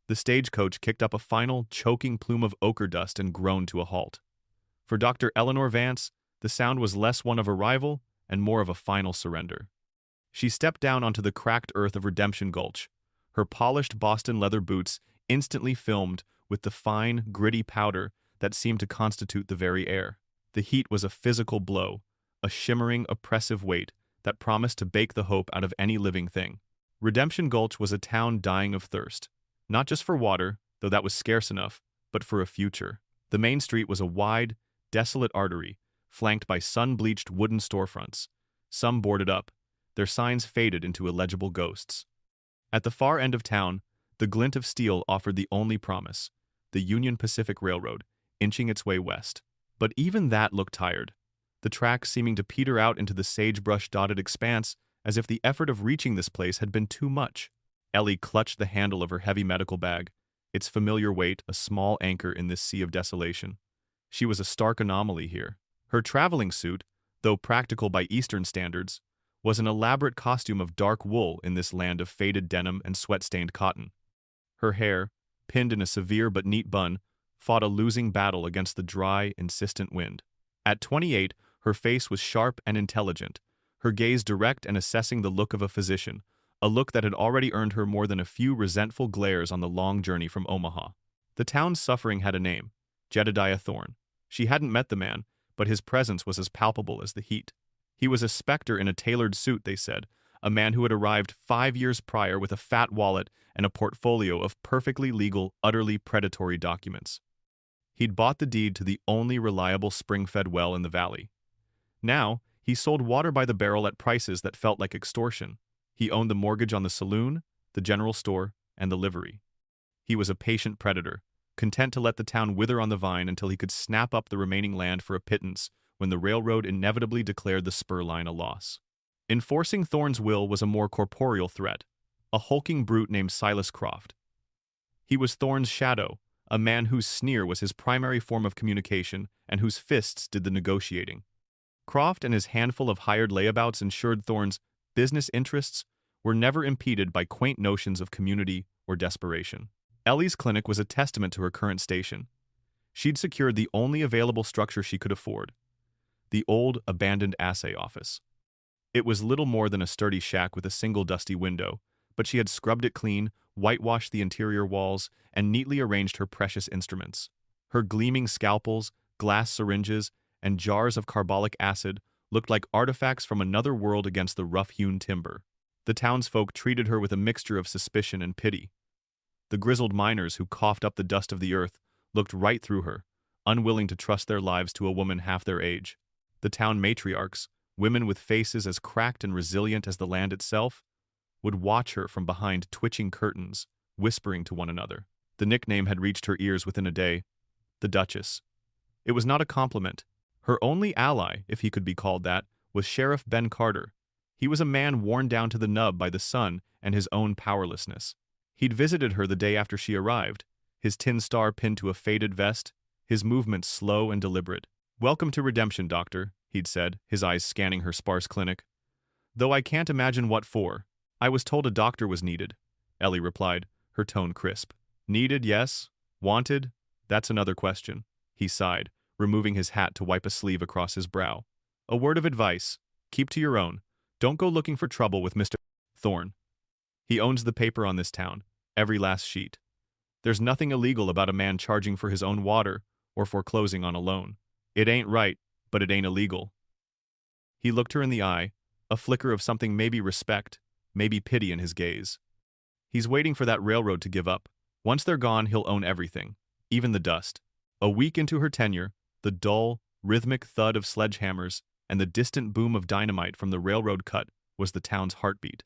The stagecoach kicked up a final, choking plume of ochre dust and groaned to a halt. For Dr. Eleanor Vance, the sound was less one of arrival and more of a final surrender. She stepped down onto the cracked earth of Redemption Gulch, her polished Boston leather boots instantly filmed with the fine, gritty powder that seemed to constitute the very air. The heat was a physical blow, a shimmering, oppressive weight that promised to bake the hope out of any living thing. Redemption Gulch was a town dying of thirst, not just for water, though that was scarce enough, but for a future. The main street was a wide, desolate artery, flanked by sun-bleached wooden storefronts, some boarded up, their signs faded into illegible ghosts. At the far end of town, the glint of steel offered the only promise, the Union Pacific Railroad, inching its way west. But even that looked tired, the tracks seeming to peter out into the sagebrush-dotted expanse as if the effort of reaching this place had been too much. Ellie clutched the handle of her heavy medical bag, its familiar weight a small anchor in this sea of desolation. She was a stark anomaly here. Her traveling suit, though practical by Eastern standards, was an elaborate costume of dark wool in this land of faded denim and sweat-stained cotton. Her hair, pinned in a severe but neat bun, fought a losing battle against the dry, insistent wind. At 28, her face was sharp and intelligent, her gaze direct and assessing the look of a physician, a look that had already earned her more than a few resentful glares on the long journey from Omaha. The town's suffering had a name, Jedediah Thorne. She hadn't met the man, but his presence was as palpable as the heat. He was a specter in a tailored suit, they said, a man who had arrived 5 years prior with a fat wallet and a portfolio of perfectly legal, utterly predatory documents. He'd bought the deed to the only reliable spring-fed well in the valley. Now, he sold water by the barrel at prices that felt like extortion. He owned the mortgage on the saloon, the general store, and the livery. He was a patient predator, content to let the town wither on the vine until he could snap up the remaining land for a pittance when the railroad inevitably declared the spur line a loss. Enforcing Thorne's will was a more corporeal threat, a hulking brute named Silas Croft. He was Thorne's shadow, a man whose sneer was his primary form of communication and whose fists did the negotiating. Croft and his handful of hired layabouts ensured Thorne's business interests were never impeded by quaint notions of community or desperation. Ellie's clinic was a testament to her current station. She'd secured the only available structure she could afford, the old, abandoned assay office. It was little more than a sturdy shack with a single dusty window, but she had scrubbed it clean, whitewashed the interior walls, and neatly arranged her precious instruments. Her gleaming scalpels, glass syringes, and jars of carbolic acid looked like artifacts from another world against the rough-hewn timber. The townsfolk treated her with a mixture of suspicion and pity. The grizzled miners who coughed up the dust of the earth looked right through her, unwilling to trust their lives to a woman half their age. The town matriarchs, women with faces as cracked and resilient as the land itself, would watch her from behind twitching curtains, whispering to one another. The nickname had reached her ears within a day, the Duchess. It was not a compliment. Her only ally, if he could be called that, was Sheriff Ben Carter. He was a man worn down to the nub by the sun and his own powerlessness. He'd visited her the day after she arrived, his tin star pinned to a faded vest, his movements slow and deliberate. "Welcome to Redemption, Doctor," he'd said, his eyes scanning her sparse clinic. "Though I can't imagine what for. I was told a doctor was needed," Ellie replied, her tone crisp. "Needed, yes. Wanted? That's another question," he sighed, removing his hat to wipe a sleeve across his brow. "A word of advice. Keep to your own. Don't go looking for trouble with Mr. Thorne. He owns the paper on this town, every last sheet. There's nothing illegal about a man charging for his own water or foreclosing on a loan. It ain't right, but it ain't illegal." He looked her in the eye, a flicker of something maybe respect, maybe pity in his gaze. He's waiting for that railroad to give up. Once they're gone, he'll own everything, even the dust. A week into her tenure, the dull, rhythmic thud of sledgehammers and the distant boom of dynamite from the railroad cut was the town's heartbeat.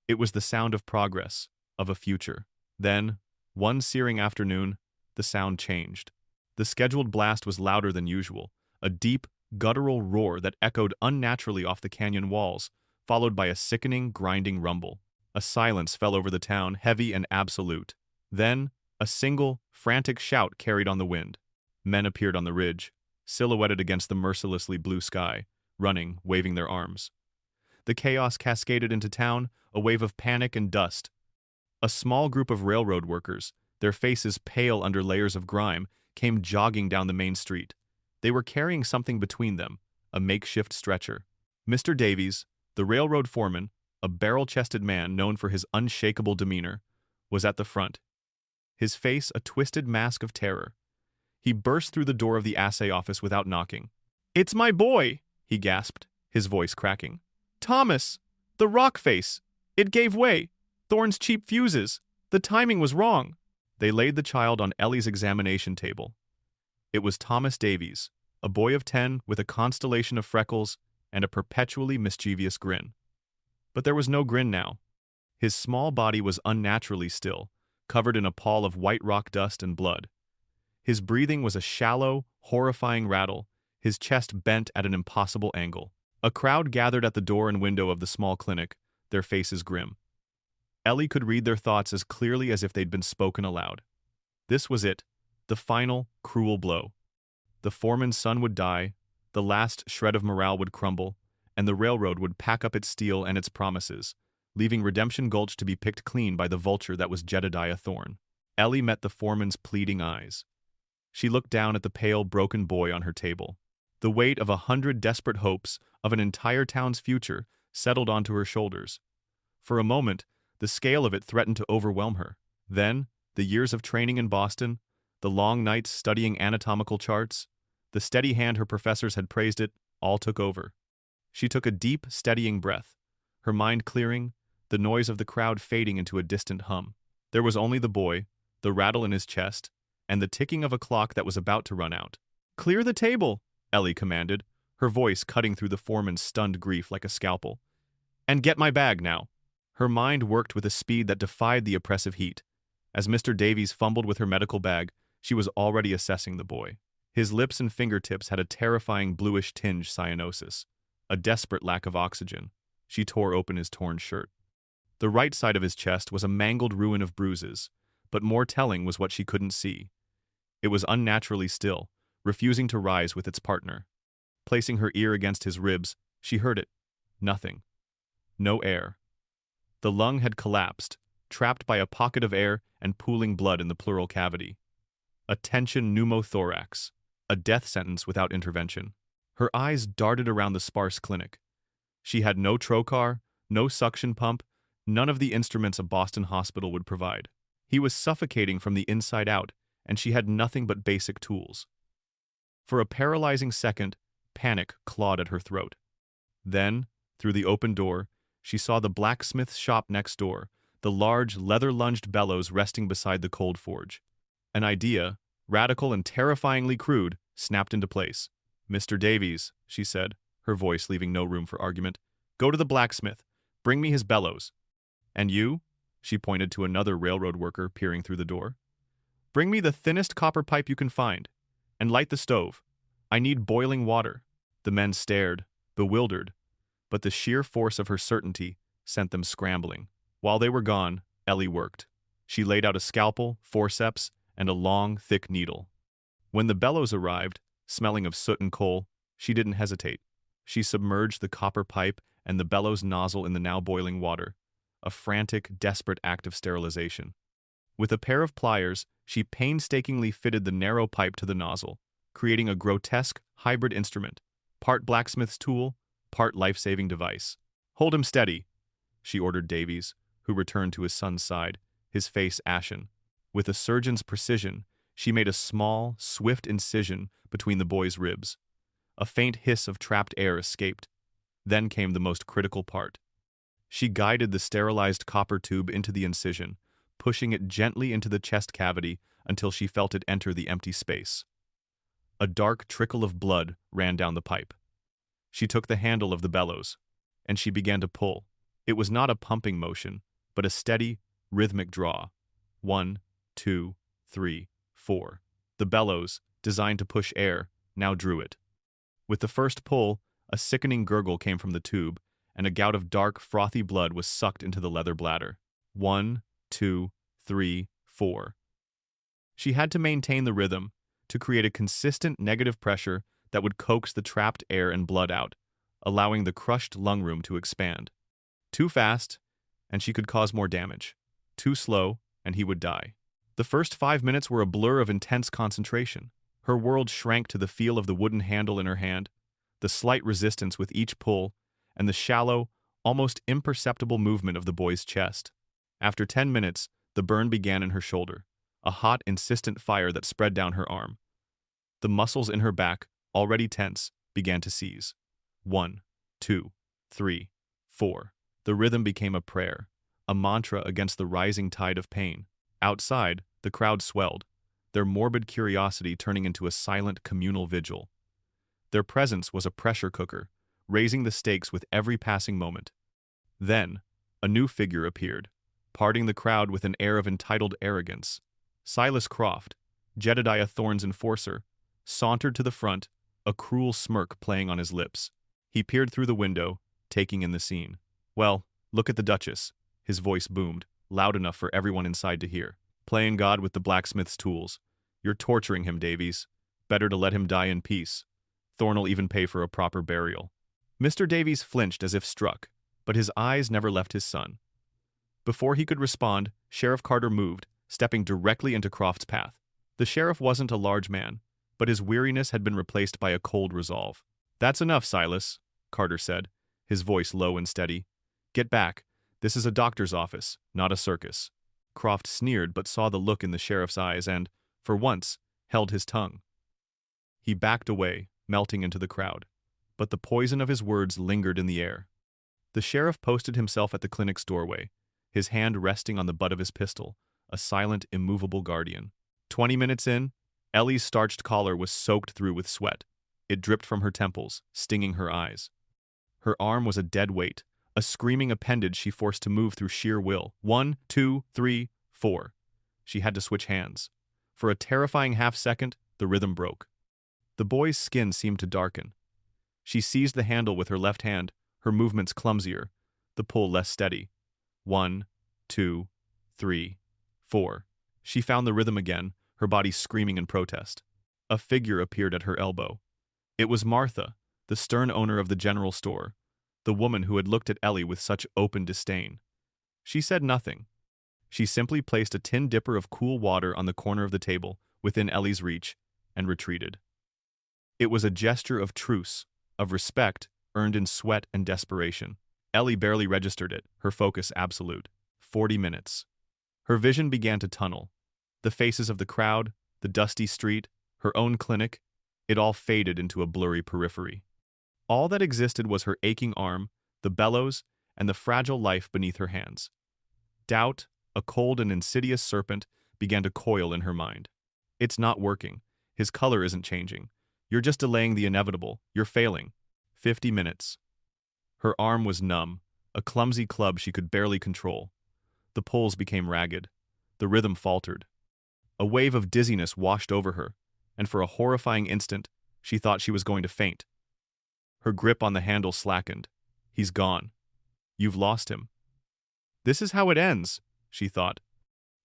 It was the sound of progress, of a future. Then, one searing afternoon, the sound changed. The scheduled blast was louder than usual, a deep, guttural roar that echoed unnaturally off the canyon walls, followed by a sickening, grinding rumble. A silence fell over the town, heavy and absolute. Then, a single, frantic shout carried on the wind. Men appeared on the ridge, silhouetted against the mercilessly blue sky, running, waving their arms. The chaos cascaded into town, a wave of panic and dust. A small group of railroad workers, their faces pale under layers of grime, came jogging down the main street. They were carrying something between them, a makeshift stretcher. Mr. Davies, the railroad foreman, a barrel-chested man known for his unshakable demeanor, was at the front, his face a twisted mask of terror. He burst through the door of the assay office without knocking. "It's my boy!" he gasped, his voice cracking. "Thomas! The rock face! It gave way! Thorne's cheap fuses! The timing was wrong!" They laid the child on Ellie's examination table. It was Thomas Davies, a boy of 10 with a constellation of freckles and a perpetually mischievous grin. But there was no grin now. His small body was unnaturally still, covered in a pall of white rock dust and blood. His breathing was a shallow, horrifying rattle, his chest bent at an impossible angle. A crowd gathered at the door and window of the small clinic, their faces grim. Ellie could read their thoughts as clearly as if they'd been spoken aloud. This was it, the final, cruel blow. The foreman's son would die, the last shred of morale would crumble, and the railroad would pack up its steel and its promises, leaving Redemption Gulch to be picked clean by the vulture that was Jedediah Thorne. Ellie met the foreman's pleading eyes. She looked down at the pale, broken boy on her table. The weight of 100 desperate hopes of an entire town's future settled onto her shoulders. For a moment, the scale of it threatened to overwhelm her. Then, the years of training in Boston, the long nights studying anatomical charts, the steady hand her professors had praised it, all took over. She took a deep, steadying breath, her mind clearing, the noise of the crowd fading into a distant hum. There was only the boy, the rattle in his chest, and the ticking of a clock that was about to run out. "Clear the table," Ellie commanded, her voice cutting through the foreman's stunned grief like a scalpel. "And get my bag now." Her mind worked with a speed that defied the oppressive heat. As Mr. Davies fumbled with her medical bag, she was already assessing the boy. His lips and fingertips had a terrifying bluish tinge cyanosis, a desperate lack of oxygen. She tore open his torn shirt. The right side of his chest was a mangled ruin of bruises, but more telling was what she couldn't see. It was unnaturally still, refusing to rise with its partner. Placing her ear against his ribs, she heard it. Nothing. No air. The lung had collapsed, trapped by a pocket of air and pooling blood in the pleural cavity. A tension pneumothorax, a death sentence without intervention. Her eyes darted around the sparse clinic. She had no trocar, no suction pump, none of the instruments a Boston hospital would provide. He was suffocating from the inside out, and she had nothing but basic tools. For a paralyzing second, panic clawed at her throat. Then, through the open door, she saw the blacksmith's shop next door, the large, leather-lunged bellows resting beside the cold forge. An idea, radical and terrifyingly crude, snapped into place. "Mr. Davies," she said, her voice leaving no room for argument, "go to the blacksmith. Bring me his bellows. And you," she pointed to another railroad worker peering through the door, "bring me the thinnest copper pipe you can find. And light the stove. I need boiling water." The men stared, bewildered, but the sheer force of her certainty sent them scrambling. While they were gone, Ellie worked. She laid out a scalpel, forceps, and a long, thick needle. When the bellows arrived, smelling of soot and coal, she didn't hesitate. She submerged the copper pipe and the bellows nozzle in the now boiling water, a frantic, desperate act of sterilization. With a pair of pliers, she painstakingly fitted the narrow pipe to the nozzle, creating a grotesque, hybrid instrument, part blacksmith's tool, part life-saving device. "Hold him steady," she ordered Davies, who returned to his son's side, his face ashen. With a surgeon's precision, she made a small, swift incision between the boy's ribs. A faint hiss of trapped air escaped. Then came the most critical part. She guided the sterilized copper tube into the incision, pushing it gently into the chest cavity until she felt it enter the empty space. A dark trickle of blood ran down the pipe. She took the handle of the bellows, and she began to pull. It was not a pumping motion, but a steady, rhythmic draw. 1, 2, 3, 4. The bellows, designed to push air, now drew it. With the first pull, a sickening gurgle came from the tube, and a gout of dark, frothy blood was sucked into the leather bladder. 1, 2, 3, 4. She had to maintain the rhythm, to create a consistent negative pressure that would coax the trapped air and blood out, allowing the crushed lung room to expand. Too fast, and she could cause more damage. too slow, and he would die. The first 5 minutes were a blur of intense concentration. Her world shrank to the feel of the wooden handle in her hand, the slight resistance with each pull, and the shallow, almost imperceptible movement of the boy's chest. After 10 minutes, the burn began in her shoulder, a hot, insistent fire that spread down her arm. The muscles in her back, already tense, began to seize. 1, 2, 3, 4. The rhythm became a prayer, a mantra against the rising tide of pain. Outside, the crowd swelled, their morbid curiosity turning into a silent communal vigil. Their presence was a pressure cooker, raising the stakes with every passing moment. Then, a new figure appeared, parting the crowd with an air of entitled arrogance. Silas Croft, Jedediah Thorne's enforcer, sauntered to the front, a cruel smirk playing on his lips. He peered through the window, taking in the scene. "Well, look at the Duchess," his voice boomed, loud enough for everyone inside to hear. "Playing God with the blacksmith's tools. You're torturing him, Davies. Better to let him die in peace. Thorne'll even pay for a proper burial." Mr. Davies flinched as if struck, but his eyes never left his son. Before he could respond, Sheriff Carter moved, stepping directly into Croft's path. The sheriff wasn't a large man, but his weariness had been replaced by a cold resolve. "That's enough, Silas," Carter said, his voice low and steady. "Get back. This is a doctor's office, not a circus." Croft sneered but saw the look in the sheriff's eyes and, for once, held his tongue. He backed away, melting into the crowd, but the poison of his words lingered in the air. The sheriff posted himself at the clinic's doorway, his hand resting on the butt of his pistol, a silent, immovable guardian. 20 minutes in, Ellie's starched collar was soaked through with sweat. It dripped from her temples, stinging her eyes. Her arm was a dead weight, a screaming appendage she forced to move through sheer will. 1, 2, 3, 4. She had to switch hands. For a terrifying half-second, the rhythm broke. The boy's skin seemed to darken. She seized the handle with her left hand, her movements clumsier, the pull less steady. 1, 2, 3, 4. She found the rhythm again, her body screaming in protest. A figure appeared at her elbow. It was Martha, the stern owner of the general store, the woman who had looked at Ellie with such open disdain. She said nothing. She simply placed a tin dipper of cool water on the corner of the table, within Ellie's reach, and retreated. It was a gesture of truce, of respect, earned in sweat and desperation. Ellie barely registered it, her focus absolute. 40 minutes. Her vision began to tunnel. The faces of the crowd, the dusty street, her own clinic, it all faded into a blurry periphery. All that existed was her aching arm, the bellows, and the fragile life beneath her hands. Doubt, a cold and insidious serpent, began to coil in her mind. "It's not working. His color isn't changing. You're just delaying the inevitable. You're failing." 50 minutes. Her arm was numb, a clumsy club she could barely control. The pulls became ragged. The rhythm faltered. A wave of dizziness washed over her, and for a horrifying instant, she thought she was going to faint. Her grip on the handle slackened. "He's gone. You've lost him." "This is how it ends," she thought.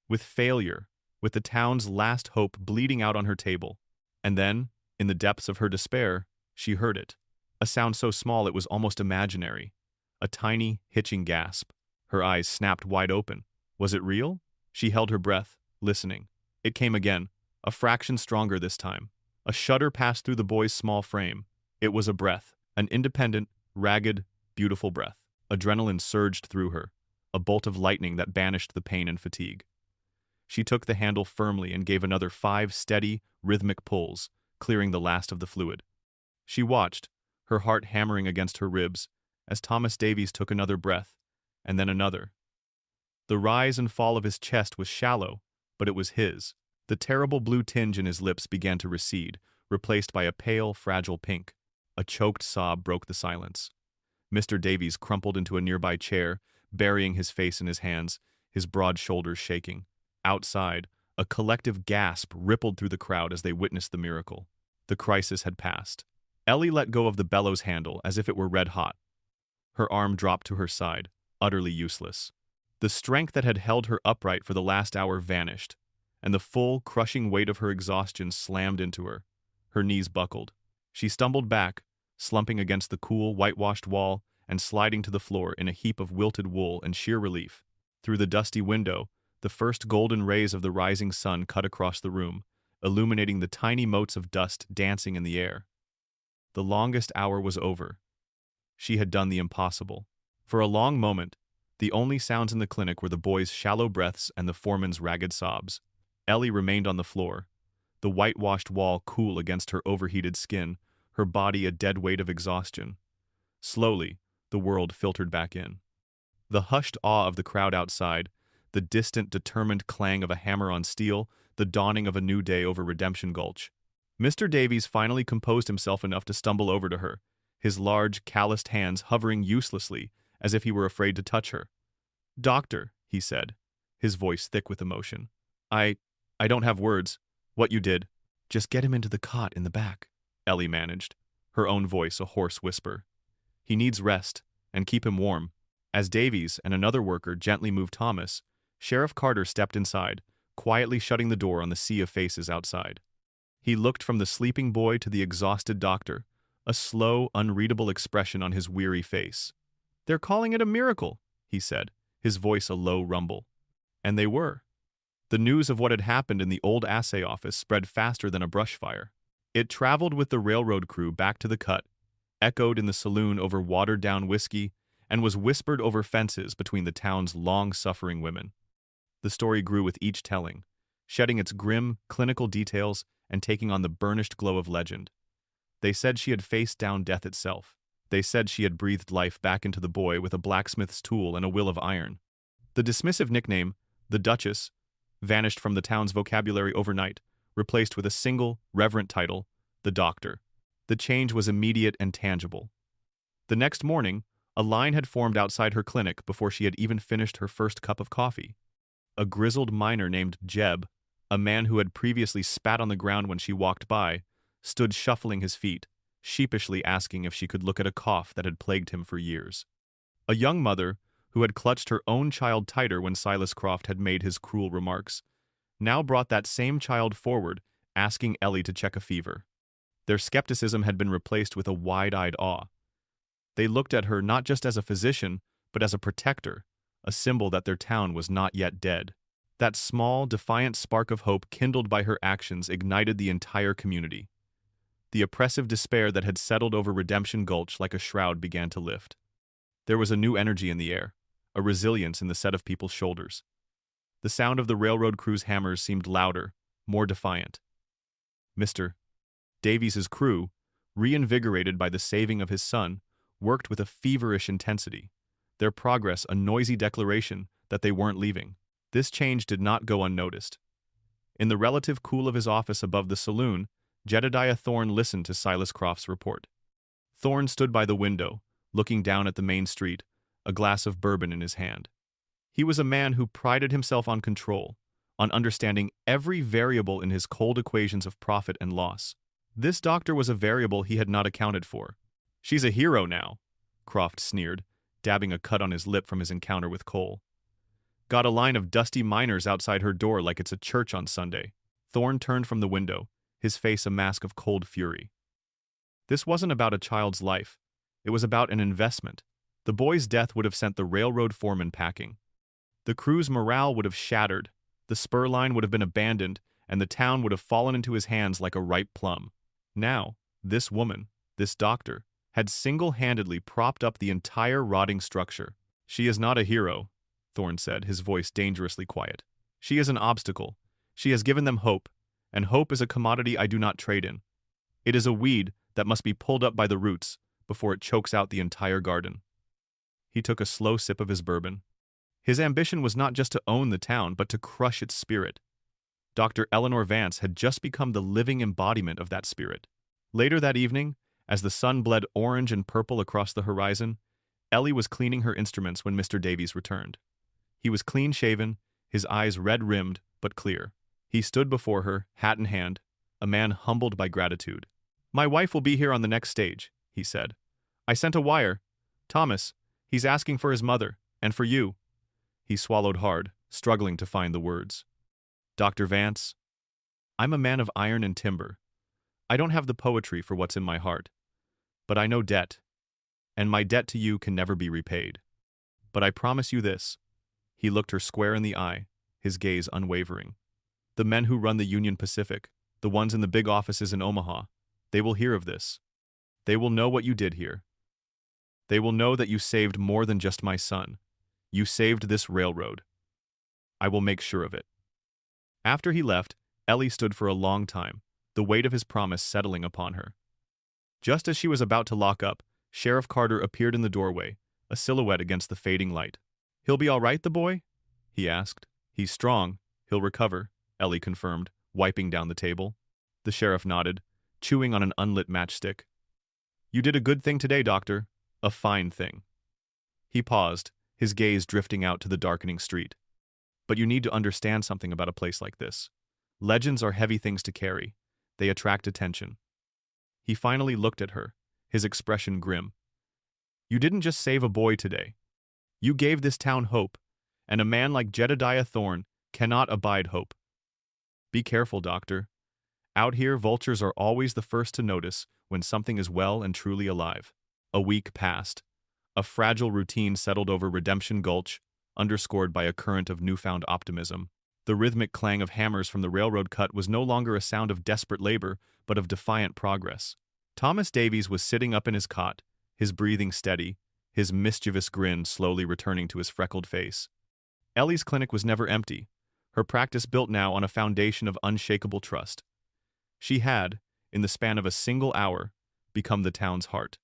With failure, with the town's last hope bleeding out on her table. And then, in the depths of her despair, she heard it. A sound so small it was almost imaginary. A tiny, hitching gasp. Her eyes snapped wide open. Was it real? She held her breath, listening. It came again, a fraction stronger this time. A shudder passed through the boy's small frame. It was a breath, an independent, ragged, beautiful breath. Adrenaline surged through her, a bolt of lightning that banished the pain and fatigue. She took the handle firmly and gave another 5 steady, rhythmic pulls, clearing the last of the fluid. She watched, her heart hammering against her ribs, as Thomas Davies took another breath, and then another. The rise and fall of his chest was shallow, but it was his. The terrible blue tinge in his lips began to recede, replaced by a pale, fragile pink. A choked sob broke the silence. Mr. Davies crumpled into a nearby chair, burying his face in his hands, his broad shoulders shaking. Outside, a collective gasp rippled through the crowd as they witnessed the miracle. The crisis had passed. Ellie let go of the bellows handle as if it were red hot. Her arm dropped to her side, utterly useless. The strength that had held her upright for the last hour vanished, and the full, crushing weight of her exhaustion slammed into her. Her knees buckled. She stumbled back, slumping against the cool, whitewashed wall and sliding to the floor in a heap of wilted wool and sheer relief. Through the dusty window, The first golden rays of the rising sun cut across the room, illuminating the tiny motes of dust dancing in the air. The longest hour was over. She had done the impossible. For a long moment, the only sounds in the clinic were the boy's shallow breaths and the foreman's ragged sobs. Ellie remained on the floor, the whitewashed wall cool against her overheated skin, her body a dead weight of exhaustion. Slowly, the world filtered back in. The hushed awe of the crowd outside, the distant, determined clang of a hammer on steel, the dawning of a new day over Redemption Gulch. Mr. Davies finally composed himself enough to stumble over to her, his large, calloused hands hovering uselessly as if he were afraid to touch her. "Doctor," he said, his voice thick with emotion. I don't have words. What you did. Just get him into the cot in the back," Ellie managed, her own voice a hoarse whisper. "He needs rest, and keep him warm." As Davies and another worker gently moved Thomas, Sheriff Carter stepped inside, quietly shutting the door on the sea of faces outside. He looked from the sleeping boy to the exhausted doctor, a slow, unreadable expression on his weary face. "They're calling it a miracle," he said, his voice a low rumble. And they were. The news of what had happened in the old assay office spread faster than a brush fire. It traveled with the railroad crew back to the cut, echoed in the saloon over watered-down whiskey, and was whispered over fences between the town's long-suffering women. The story grew with each telling, shedding its grim, clinical details and taking on the burnished glow of legend. They said she had faced down death itself. They said she had breathed life back into the boy with a blacksmith's tool and a will of iron. The dismissive nickname, the Duchess, vanished from the town's vocabulary overnight, replaced with a single, reverent title, the Doctor. The change was immediate and tangible. The next morning, a line had formed outside her clinic before she had even finished her first cup of coffee. A grizzled miner named Jeb, a man who had previously spat on the ground when she walked by, stood shuffling his feet, sheepishly asking if she could look at a cough that had plagued him for years. A young mother, who had clutched her own child tighter when Silas Croft had made his cruel remarks, now brought that same child forward, asking Ellie to check a fever. Their skepticism had been replaced with a wide-eyed awe. They looked at her not just as a physician, but as a protector, a symbol that their town was not yet dead. That small, defiant spark of hope kindled by her actions ignited the entire community. The oppressive despair that had settled over Redemption Gulch like a shroud began to lift. There was a new energy in the air, a resilience in the set of people's shoulders. The sound of the railroad crew's hammers seemed louder, more defiant. Mr. Davies's crew, reinvigorated by the saving of his son, worked with a feverish intensity, their progress a noisy declaration that they weren't leaving. This change did not go unnoticed. In the relative cool of his office above the saloon, Jedediah Thorne listened to Silas Croft's report. Thorne stood by the window, looking down at the main street, a glass of bourbon in his hand. He was a man who prided himself on control, on understanding every variable in his cold equations of profit and loss. This doctor was a variable he had not accounted for. "She's a hero now," Croft sneered, dabbing a cut on his lip from his encounter with Cole. "Got a line of dusty miners outside her door like it's a church on Sunday." Thorne turned from the window, his face a mask of cold fury. This wasn't about a child's life. It was about an investment. The boy's death would have sent the railroad foreman packing. The crew's morale would have shattered, the spur line would have been abandoned, and the town would have fallen into his hands like a ripe plum. Now, this woman, this doctor, had single-handedly propped up the entire rotting structure. "She is not a hero," Thorne said, his voice dangerously quiet. "She is an obstacle. She has given them hope, and hope is a commodity I do not trade in. It is a weed that must be pulled up by the roots before it chokes out the entire garden." He took a slow sip of his bourbon. His ambition was not just to own the town, but to crush its spirit. Dr. Eleanor Vance had just become the living embodiment of that spirit. Later that evening, as the sun bled orange and purple across the horizon, Ellie was cleaning her instruments when Mr. Davies returned. He was clean-shaven, his eyes red-rimmed but clear. He stood before her, hat in hand, a man humbled by gratitude. "My wife will be here on the next stage," he said. "I sent a wire. Thomas, he's asking for his mother, and for you." He swallowed hard, struggling to find the words. "Dr. Vance, I'm a man of iron and timber. I don't have the poetry for what's in my heart. But I know debt, and my debt to you can never be repaid. But I promise you this." He looked her square in the eye, his gaze unwavering. "The men who run the Union Pacific, the ones in the big offices in Omaha, they will hear of this. They will know what you did here. They will know that you saved more than just my son. You saved this railroad. I will make sure of it." After he left, Ellie stood for a long time, the weight of his promise settling upon her. Just as she was about to lock up, Sheriff Carter appeared in the doorway, a silhouette against the fading light. "He'll be all right, the boy?" he asked. "He's strong. He'll recover," Ellie confirmed, wiping down the table. The sheriff nodded, chewing on an unlit matchstick. "You did a good thing today, Doctor. A fine thing." He paused, his gaze drifting out to the darkening street. "But you need to understand something about a place like this. Legends are heavy things to carry. They attract attention." He finally looked at her, his expression grim. "You didn't just save a boy today. You gave this town hope, and a man like Jedediah Thorne cannot abide hope. Be careful, Doctor. Out here, vultures are always the first to notice when something is well and truly alive." A week passed. A fragile routine settled over Redemption Gulch, underscored by a current of newfound optimism. The rhythmic clang of hammers from the railroad cut was no longer a sound of desperate labor, but of defiant progress. Thomas Davies was sitting up in his cot, his breathing steady, his mischievous grin slowly returning to his freckled face. Ellie's clinic was never empty, her practice built now on a foundation of unshakable trust. She had, in the span of a single hour, become the town's heart.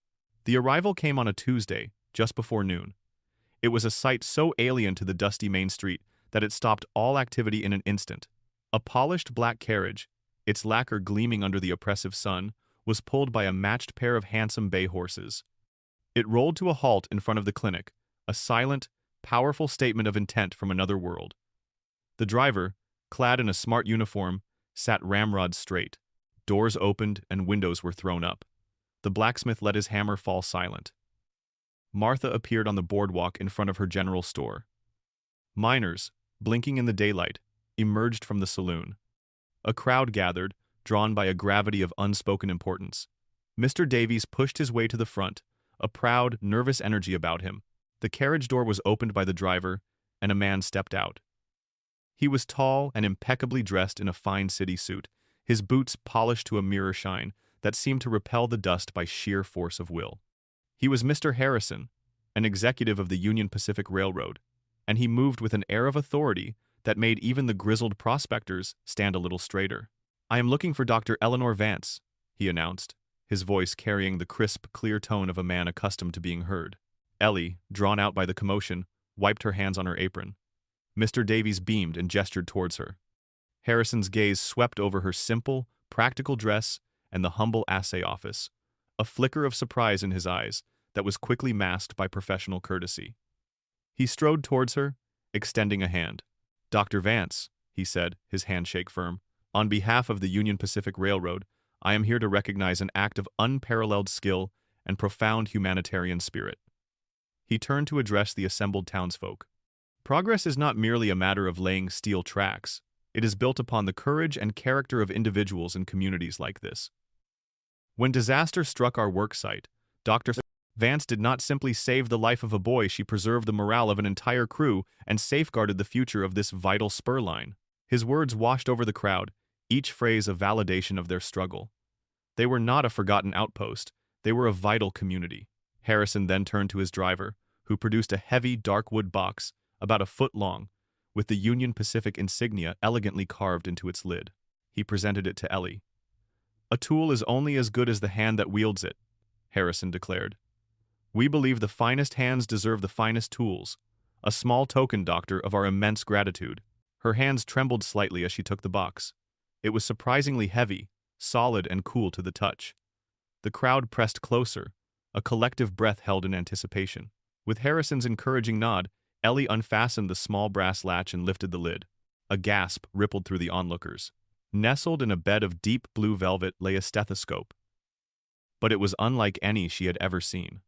The arrival came on a Tuesday, just before noon. It was a sight so alien to the dusty main street that it stopped all activity in an instant. A polished black carriage, its lacquer gleaming under the oppressive sun, was pulled by a matched pair of handsome bay horses. It rolled to a halt in front of the clinic, a silent, powerful statement of intent from another world. The driver, clad in a smart uniform, sat ramrod straight. Doors opened and windows were thrown up. The blacksmith let his hammer fall silent. Martha appeared on the boardwalk in front of her general store. Miners, blinking in the daylight, emerged from the saloon. A crowd gathered, drawn by a gravity of unspoken importance. Mr. Davies pushed his way to the front, a proud, nervous energy about him. The carriage door was opened by the driver, and a man stepped out. He was tall and impeccably dressed in a fine city suit, his boots polished to a mirror shine that seemed to repel the dust by sheer force of will. He was Mr. Harrison, an executive of the Union Pacific Railroad, and he moved with an air of authority that made even the grizzled prospectors stand a little straighter. "I am looking for Dr. Eleanor Vance," he announced, his voice carrying the crisp, clear tone of a man accustomed to being heard. Ellie, drawn out by the commotion, wiped her hands on her apron. Mr. Davies beamed and gestured towards her. Harrison's gaze swept over her simple, practical dress and the humble assay office, a flicker of surprise in his eyes that was quickly masked by professional courtesy. He strode towards her, extending a hand. "Dr. Vance," he said, his handshake firm, "on behalf of the Union Pacific Railroad, I am here to recognize an act of unparalleled skill and profound humanitarian spirit." He turned to address the assembled townsfolk. "Progress is not merely a matter of laying steel tracks. It is built upon the courage and character of individuals in communities like this. When disaster struck our work site, Dr. Vance did not simply save the life of a boy, she preserved the morale of an entire crew and safeguarded the future of this vital spur line." His words washed over the crowd, each phrase a validation of their struggle. They were not a forgotten outpost, they were a vital community. Harrison then turned to his driver, who produced a heavy, dark wood box, about a foot long, with the Union Pacific insignia elegantly carved into its lid. He presented it to Ellie. "A tool is only as good as the hand that wields it," Harrison declared. "We believe the finest hands deserve the finest tools. A small token, Doctor, of our immense gratitude." Her hands trembled slightly as she took the box. It was surprisingly heavy, solid and cool to the touch. The crowd pressed closer, a collective breath held in anticipation. With Harrison's encouraging nod, Ellie unfastened the small brass latch and lifted the lid. A gasp rippled through the onlookers. Nestled in a bed of deep blue velvet lay a stethoscope. But it was unlike any she had ever seen.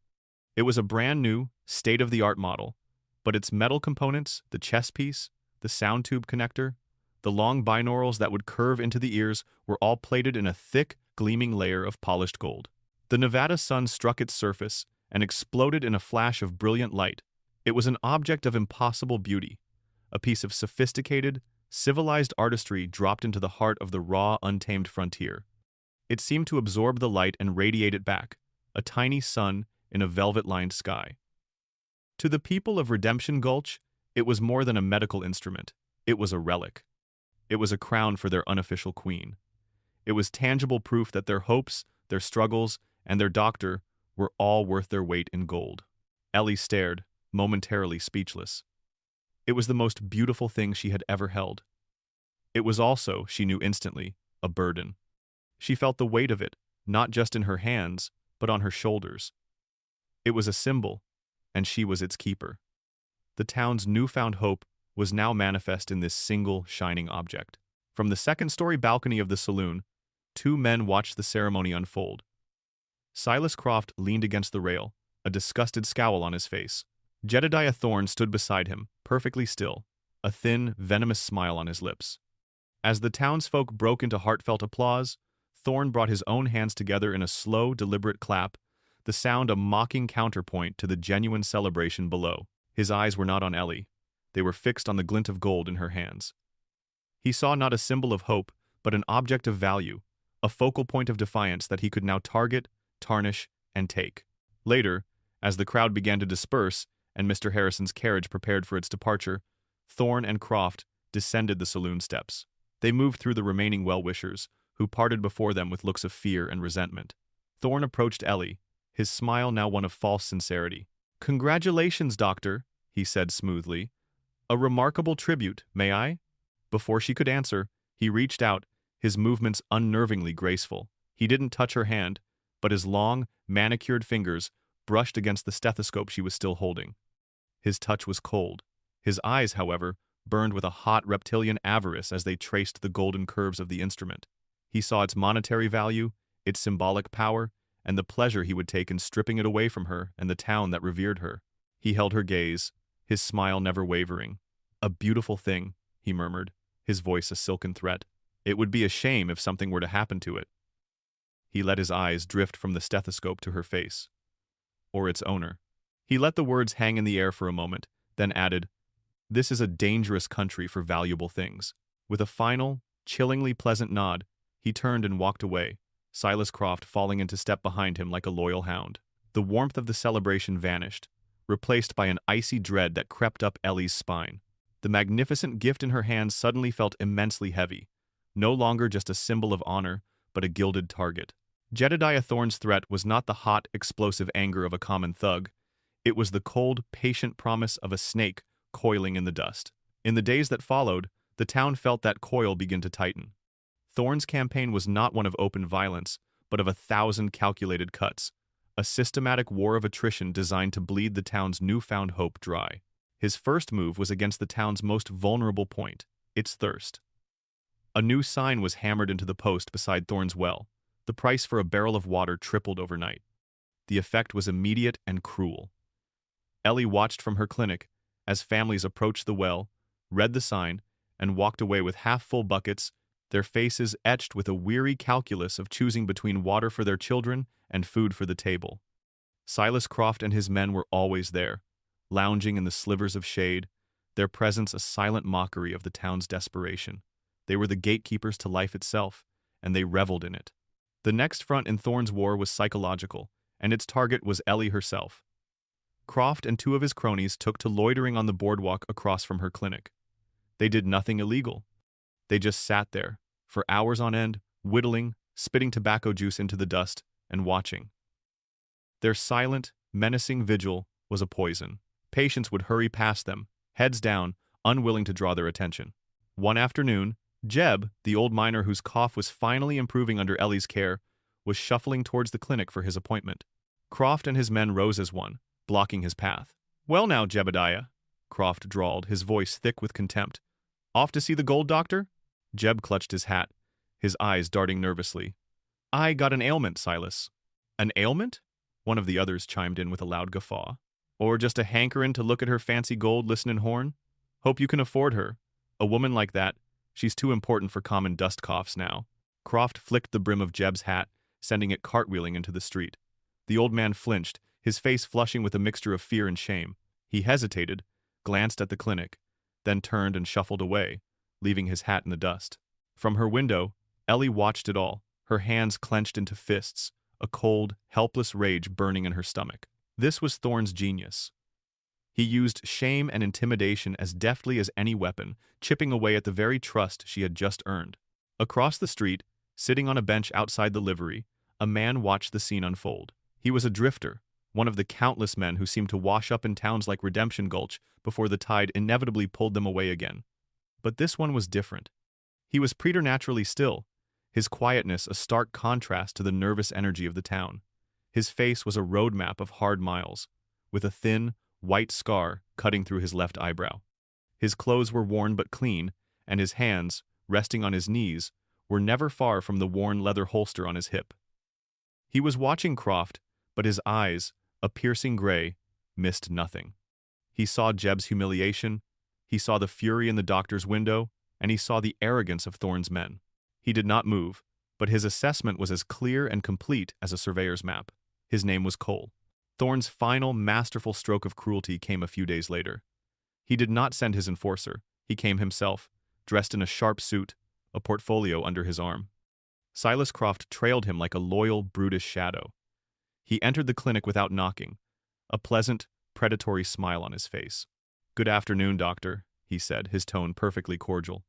It was a brand new, state-of-the-art model, but its metal components, the chest piece, the sound tube connector, the long binaurals that would curve into the ears were all plated in a thick, gleaming layer of polished gold. The Nevada sun struck its surface and exploded in a flash of brilliant light. It was an object of impossible beauty, a piece of sophisticated, civilized artistry dropped into the heart of the raw, untamed frontier. It seemed to absorb the light and radiate it back, a tiny sun in a velvet-lined sky. To the people of Redemption Gulch, it was more than a medical instrument. It was a relic. It was a crown for their unofficial queen. It was tangible proof that their hopes, their struggles, and their doctor were all worth their weight in gold. Ellie stared, momentarily speechless. It was the most beautiful thing she had ever held. It was also, she knew instantly, a burden. She felt the weight of it, not just in her hands, but on her shoulders. It was a symbol, and she was its keeper. The town's newfound hope was now manifest in this single, shining object. From the second-story balcony of the saloon, two men watched the ceremony unfold. Silas Croft leaned against the rail, a disgusted scowl on his face. Jedediah Thorne stood beside him, perfectly still, a thin, venomous smile on his lips. As the townsfolk broke into heartfelt applause, Thorne brought his own hands together in a slow, deliberate clap, the sound a mocking counterpoint to the genuine celebration below. His eyes were not on Ellie. They were fixed on the glint of gold in her hands. He saw not a symbol of hope, but an object of value, a focal point of defiance that he could now target, tarnish, and take. Later, as the crowd began to disperse and Mr. Harrison's carriage prepared for its departure, Thorne and Croft descended the saloon steps. They moved through the remaining well-wishers, who parted before them with looks of fear and resentment. Thorne approached Ellie, his smile now one of false sincerity. "Congratulations, Doctor," he said smoothly. "A remarkable tribute, may I?" Before she could answer, he reached out, his movements unnervingly graceful. He didn't touch her hand, but his long, manicured fingers brushed against the stethoscope she was still holding. His touch was cold. His eyes, however, burned with a hot reptilian avarice as they traced the golden curves of the instrument. He saw its monetary value, its symbolic power, and the pleasure he would take in stripping it away from her and the town that revered her. He held her gaze, his smile never wavering. "A beautiful thing," he murmured, his voice a silken threat. "It would be a shame if something were to happen to it." He let his eyes drift from the stethoscope to her face. Or its owner. He let the words hang in the air for a moment, then added, "This is a dangerous country for valuable things." With a final, chillingly pleasant nod, he turned and walked away, Silas Croft falling into step behind him like a loyal hound. The warmth of the celebration vanished, replaced by an icy dread that crept up Ellie's spine. The magnificent gift in her hands suddenly felt immensely heavy, no longer just a symbol of honor, but a gilded target. Jedediah Thorne's threat was not the hot, explosive anger of a common thug. It was the cold, patient promise of a snake coiling in the dust. In the days that followed, the town felt that coil begin to tighten. Thorne's campaign was not one of open violence, but of 1,000 calculated cuts, a systematic war of attrition designed to bleed the town's newfound hope dry. His first move was against the town's most vulnerable point, its thirst. A new sign was hammered into the post beside Thorne's well. The price for a barrel of water tripled overnight. The effect was immediate and cruel. Ellie watched from her clinic as families approached the well, read the sign, and walked away with half-full buckets, their faces etched with a weary calculus of choosing between water for their children and food for the table. Silas Croft and his men were always there, lounging in the slivers of shade, their presence a silent mockery of the town's desperation. They were the gatekeepers to life itself, and they reveled in it. The next front in Thorne's war was psychological, and its target was Ellie herself. Croft and two of his cronies took to loitering on the boardwalk across from her clinic. They did nothing illegal. They just sat there, for hours on end, whittling, spitting tobacco juice into the dust, and watching. Their silent, menacing vigil was a poison. Patients would hurry past them, heads down, unwilling to draw their attention. One afternoon, Jeb, the old miner whose cough was finally improving under Ellie's care, was shuffling towards the clinic for his appointment. Croft and his men rose as one, blocking his path. "Well now, Jebediah," Croft drawled, his voice thick with contempt. "Off to see the gold doctor?" Jeb clutched his hat, his eyes darting nervously. "I got an ailment, Silas." "An ailment?" One of the others chimed in with a loud guffaw. "Or just a hankerin' to look at her fancy gold listenin' horn? Hope you can afford her. A woman like that, she's too important for common dust coughs now." Croft flicked the brim of Jeb's hat, sending it cartwheeling into the street. The old man flinched, his face flushing with a mixture of fear and shame. He hesitated, glanced at the clinic, then turned and shuffled away, leaving his hat in the dust. From her window, Ellie watched it all, her hands clenched into fists, a cold, helpless rage burning in her stomach. This was Thorne's genius. He used shame and intimidation as deftly as any weapon, chipping away at the very trust she had just earned. Across the street, sitting on a bench outside the livery, a man watched the scene unfold. He was a drifter, one of the countless men who seemed to wash up in towns like Redemption Gulch before the tide inevitably pulled them away again. But this one was different. He was preternaturally still, his quietness a stark contrast to the nervous energy of the town. His face was a roadmap of hard miles, with a thin, white scar cutting through his left eyebrow. His clothes were worn but clean, and his hands, resting on his knees, were never far from the worn leather holster on his hip. He was watching Croft, but his eyes, a piercing gray, missed nothing. He saw Jeb's humiliation, he saw the fury in the doctor's window, and he saw the arrogance of Thorne's men. He did not move, but his assessment was as clear and complete as a surveyor's map. His name was Cole. Thorne's final, masterful stroke of cruelty came a few days later. He did not send his enforcer. He came himself, dressed in a sharp suit, a portfolio under his arm. Silas Croft trailed him like a loyal, brutish shadow. He entered the clinic without knocking, a pleasant, predatory smile on his face. "Good afternoon, doctor," he said, his tone perfectly cordial.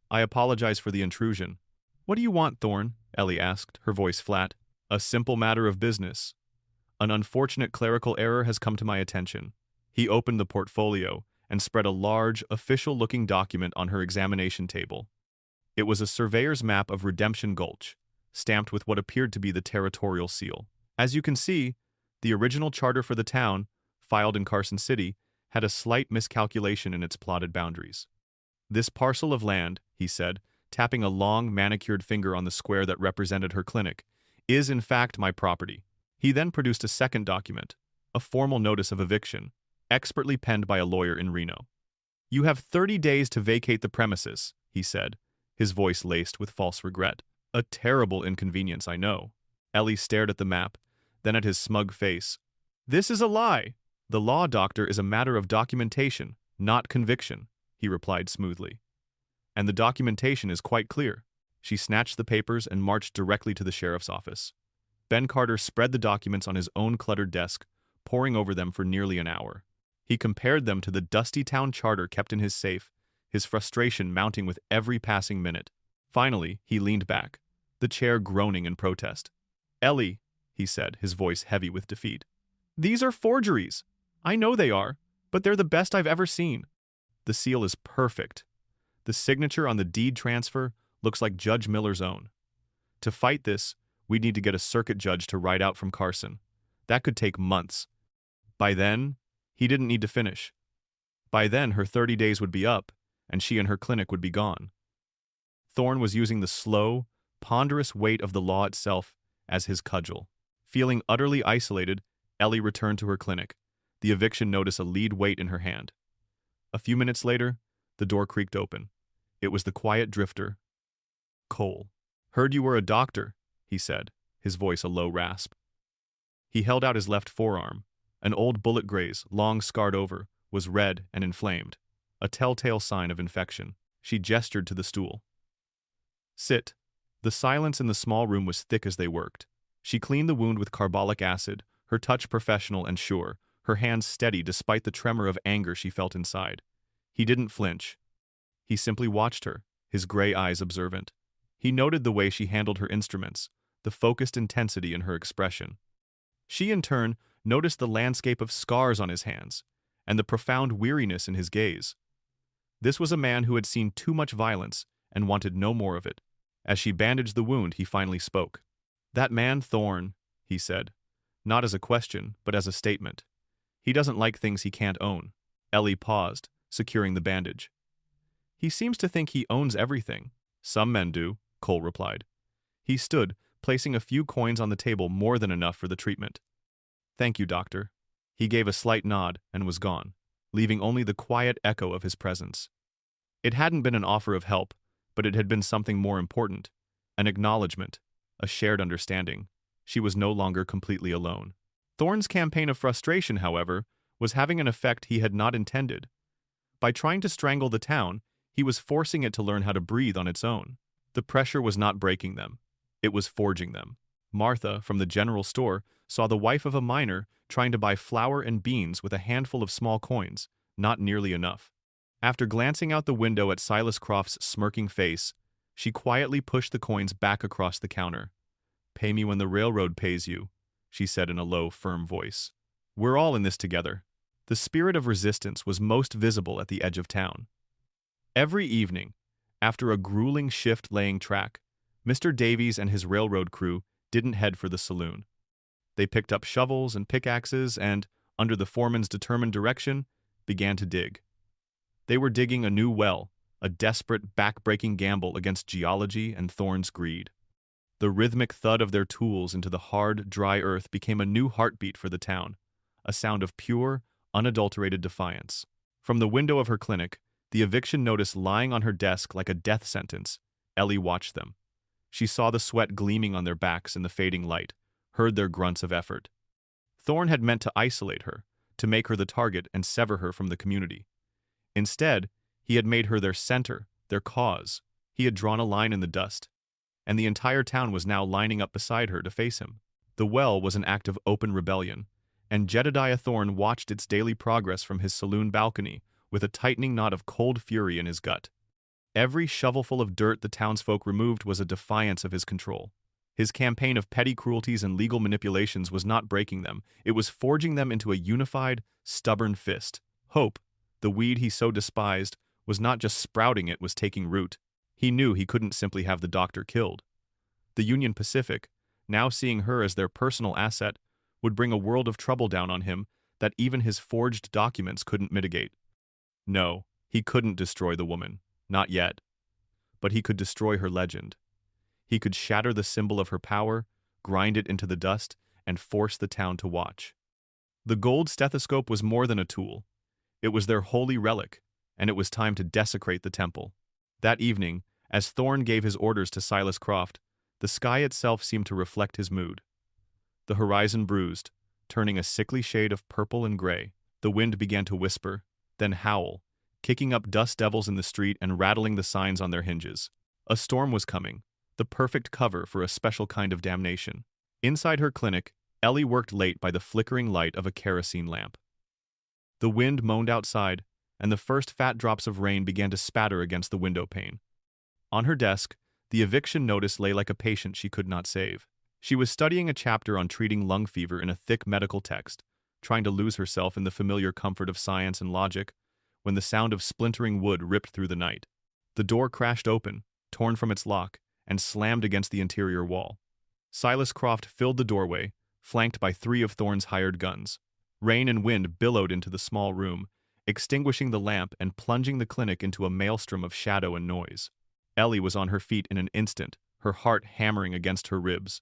"I apologize for the intrusion." "What do you want, Thorne?" Ellie asked, her voice flat. "A simple matter of business. An unfortunate clerical error has come to my attention." He opened the portfolio and spread a large, official-looking document on her examination table. It was a surveyor's map of Redemption Gulch, stamped with what appeared to be the territorial seal. As you can see, the original charter for the town, filed in Carson City, had a slight miscalculation in its plotted boundaries. "This parcel of land," he said, tapping a long, manicured finger on the square that represented her clinic, "is in fact my property." He then produced a second document, a formal notice of eviction, expertly penned by a lawyer in Reno. "You have 30 days to vacate the premises," he said, his voice laced with false regret. "A terrible inconvenience, I know." Ellie stared at the map, then at his smug face. "This is a lie. The law, doctor, is a matter of documentation, not conviction," he replied smoothly. "And the documentation is quite clear." She snatched the papers and marched directly to the sheriff's office. Ben Carter spread the documents on his own cluttered desk, poring over them for nearly an hour. He compared them to the dusty town charter kept in his safe, his frustration mounting with every passing minute. Finally, he leaned back, the chair groaning in protest. "Ellie," he said, his voice heavy with defeat, "these are forgeries. I know they are, but they're the best I've ever seen. The seal is perfect. The signature on the deed transfer looks like Judge Miller's own. To fight this, we'd need to get a circuit judge to ride out from Carson. That could take months. By then, he didn't need to finish. By then, her 30 days would be up, and she and her clinic would be gone." Thorne was using the slow, ponderous weight of the law itself as his cudgel. Feeling utterly isolated, Ellie returned to her clinic, the eviction notice a lead weight in her hand. A few minutes later, the door creaked open. It was the quiet drifter, Cole. "Heard you were a doctor," he said, his voice a low rasp. He held out his left forearm. An old bullet graze, long scarred over, was red and inflamed, a telltale sign of infection. She gestured to the stool. "Sit." The silence in the small room was thick as they worked. She cleaned the wound with carbolic acid, her touch professional and sure, her hands steady despite the tremor of anger she felt inside. He didn't flinch. He simply watched her, his gray eyes observant. He noted the way she handled her instruments, the focused intensity in her expression. She, in turn, noticed the landscape of scars on his hands, and the profound weariness in his gaze. This was a man who had seen too much violence and wanted no more of it. As she bandaged the wound, he finally spoke. "That man Thorne," he said, not as a question, but as a statement. "He doesn't like things he can't own." Ellie paused, securing the bandage. "He seems to think he owns everything." "Some men do," Cole replied. He stood, placing a few coins on the table, more than enough for the treatment. "Thank you, doctor." He gave a slight nod and was gone, leaving only the quiet echo of his presence. It hadn't been an offer of help, but it had been something more important, an acknowledgement, a shared understanding. She was no longer completely alone. Thorne's campaign of frustration, however, was having an effect he had not intended. By trying to strangle the town, he was forcing it to learn how to breathe on its own. The pressure was not breaking them. It was forging them. Martha, from the general store, saw the wife of a miner trying to buy flour and beans with a handful of small coins, not nearly enough. After glancing out the window at Silas Croft's smirking face, she quietly pushed the coins back across the counter. "Pay me when the railroad pays you," she said in a low, firm voice. "We're all in this together." The spirit of resistance was most visible at the edge of town. Every evening, after a grueling shift laying track, Mr. Davies and his railroad crew didn't head for the saloon. They picked up shovels and pickaxes and, under the foreman's determined direction, began to dig. They were digging a new well, a desperate, back-breaking gamble against geology and Thorne's greed. The rhythmic thud of their tools into the hard, dry earth became a new heartbeat for the town, a sound of pure, unadulterated defiance. From the window of her clinic, the eviction notice lying on her desk like a death sentence, Ellie watched them. She saw the sweat gleaming on their backs in the fading light, heard their grunts of effort. Thorne had meant to isolate her, to make her the target and sever her from the community. Instead, he had made her their center, their cause. He had drawn a line in the dust, and the entire town was now lining up beside her to face him. The well was an act of open rebellion, and Jedediah Thorne watched its daily progress from his saloon balcony with a tightening knot of cold fury in his gut. Every shovelful of dirt the townsfolk removed was a defiance of his control. His campaign of petty cruelties and legal manipulations was not breaking them, it was forging them into a unified, stubborn fist. Hope, the weed he so despised, was not just sprouting, it was taking root. He knew he couldn't simply have the doctor killed. The Union Pacific, now seeing her as their personal asset, would bring a world of trouble down on him that even his forged documents couldn't mitigate. No, he couldn't destroy the woman. Not yet. But he could destroy her legend. He could shatter the symbol of her power, grind it into the dust, and force the town to watch. The gold stethoscope was more than a tool. It was their holy relic, and it was time to desecrate the temple. That evening, as Thorne gave his orders to Silas Croft, the sky itself seemed to reflect his mood. The horizon bruised, turning a sickly shade of purple and gray. The wind began to whisper, then howl, kicking up dust devils in the street and rattling the signs on their hinges. A storm was coming, the perfect cover for a special kind of damnation. Inside her clinic, Ellie worked late by the flickering light of a kerosene lamp. The wind moaned outside, and the first fat drops of rain began to spatter against the window pane. On her desk, the eviction notice lay like a patient she could not save. She was studying a chapter on treating lung fever in a thick medical text, trying to lose herself in the familiar comfort of science and logic, when the sound of splintering wood ripped through the night. The door crashed open, torn from its lock, and slammed against the interior wall. Silas Croft filled the doorway, flanked by 3 of Thorne's hired guns. Rain and wind billowed into the small room, extinguishing the lamp and plunging the clinic into a maelstrom of shadow and noise. Ellie was on her feet in an instant, her heart hammering against her ribs.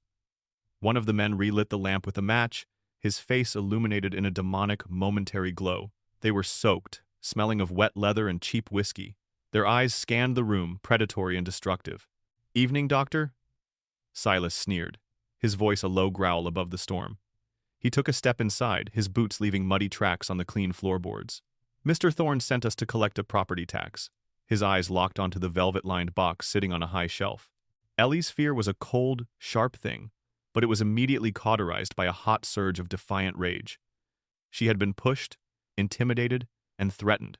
One of the men relit the lamp with a match, his face illuminated in a demonic, momentary glow. They were soaked, smelling of wet leather and cheap whiskey. Their eyes scanned the room, predatory and destructive. "Evening, doctor?" Silas sneered, his voice a low growl above the storm. He took a step inside, his boots leaving muddy tracks on the clean floorboards. "Mr. Thorne sent us to collect a property tax." His eyes locked onto the velvet-lined box sitting on a high shelf. Ellie's fear was a cold, sharp thing, but it was immediately cauterized by a hot surge of defiant rage. She had been pushed, intimidated, and threatened.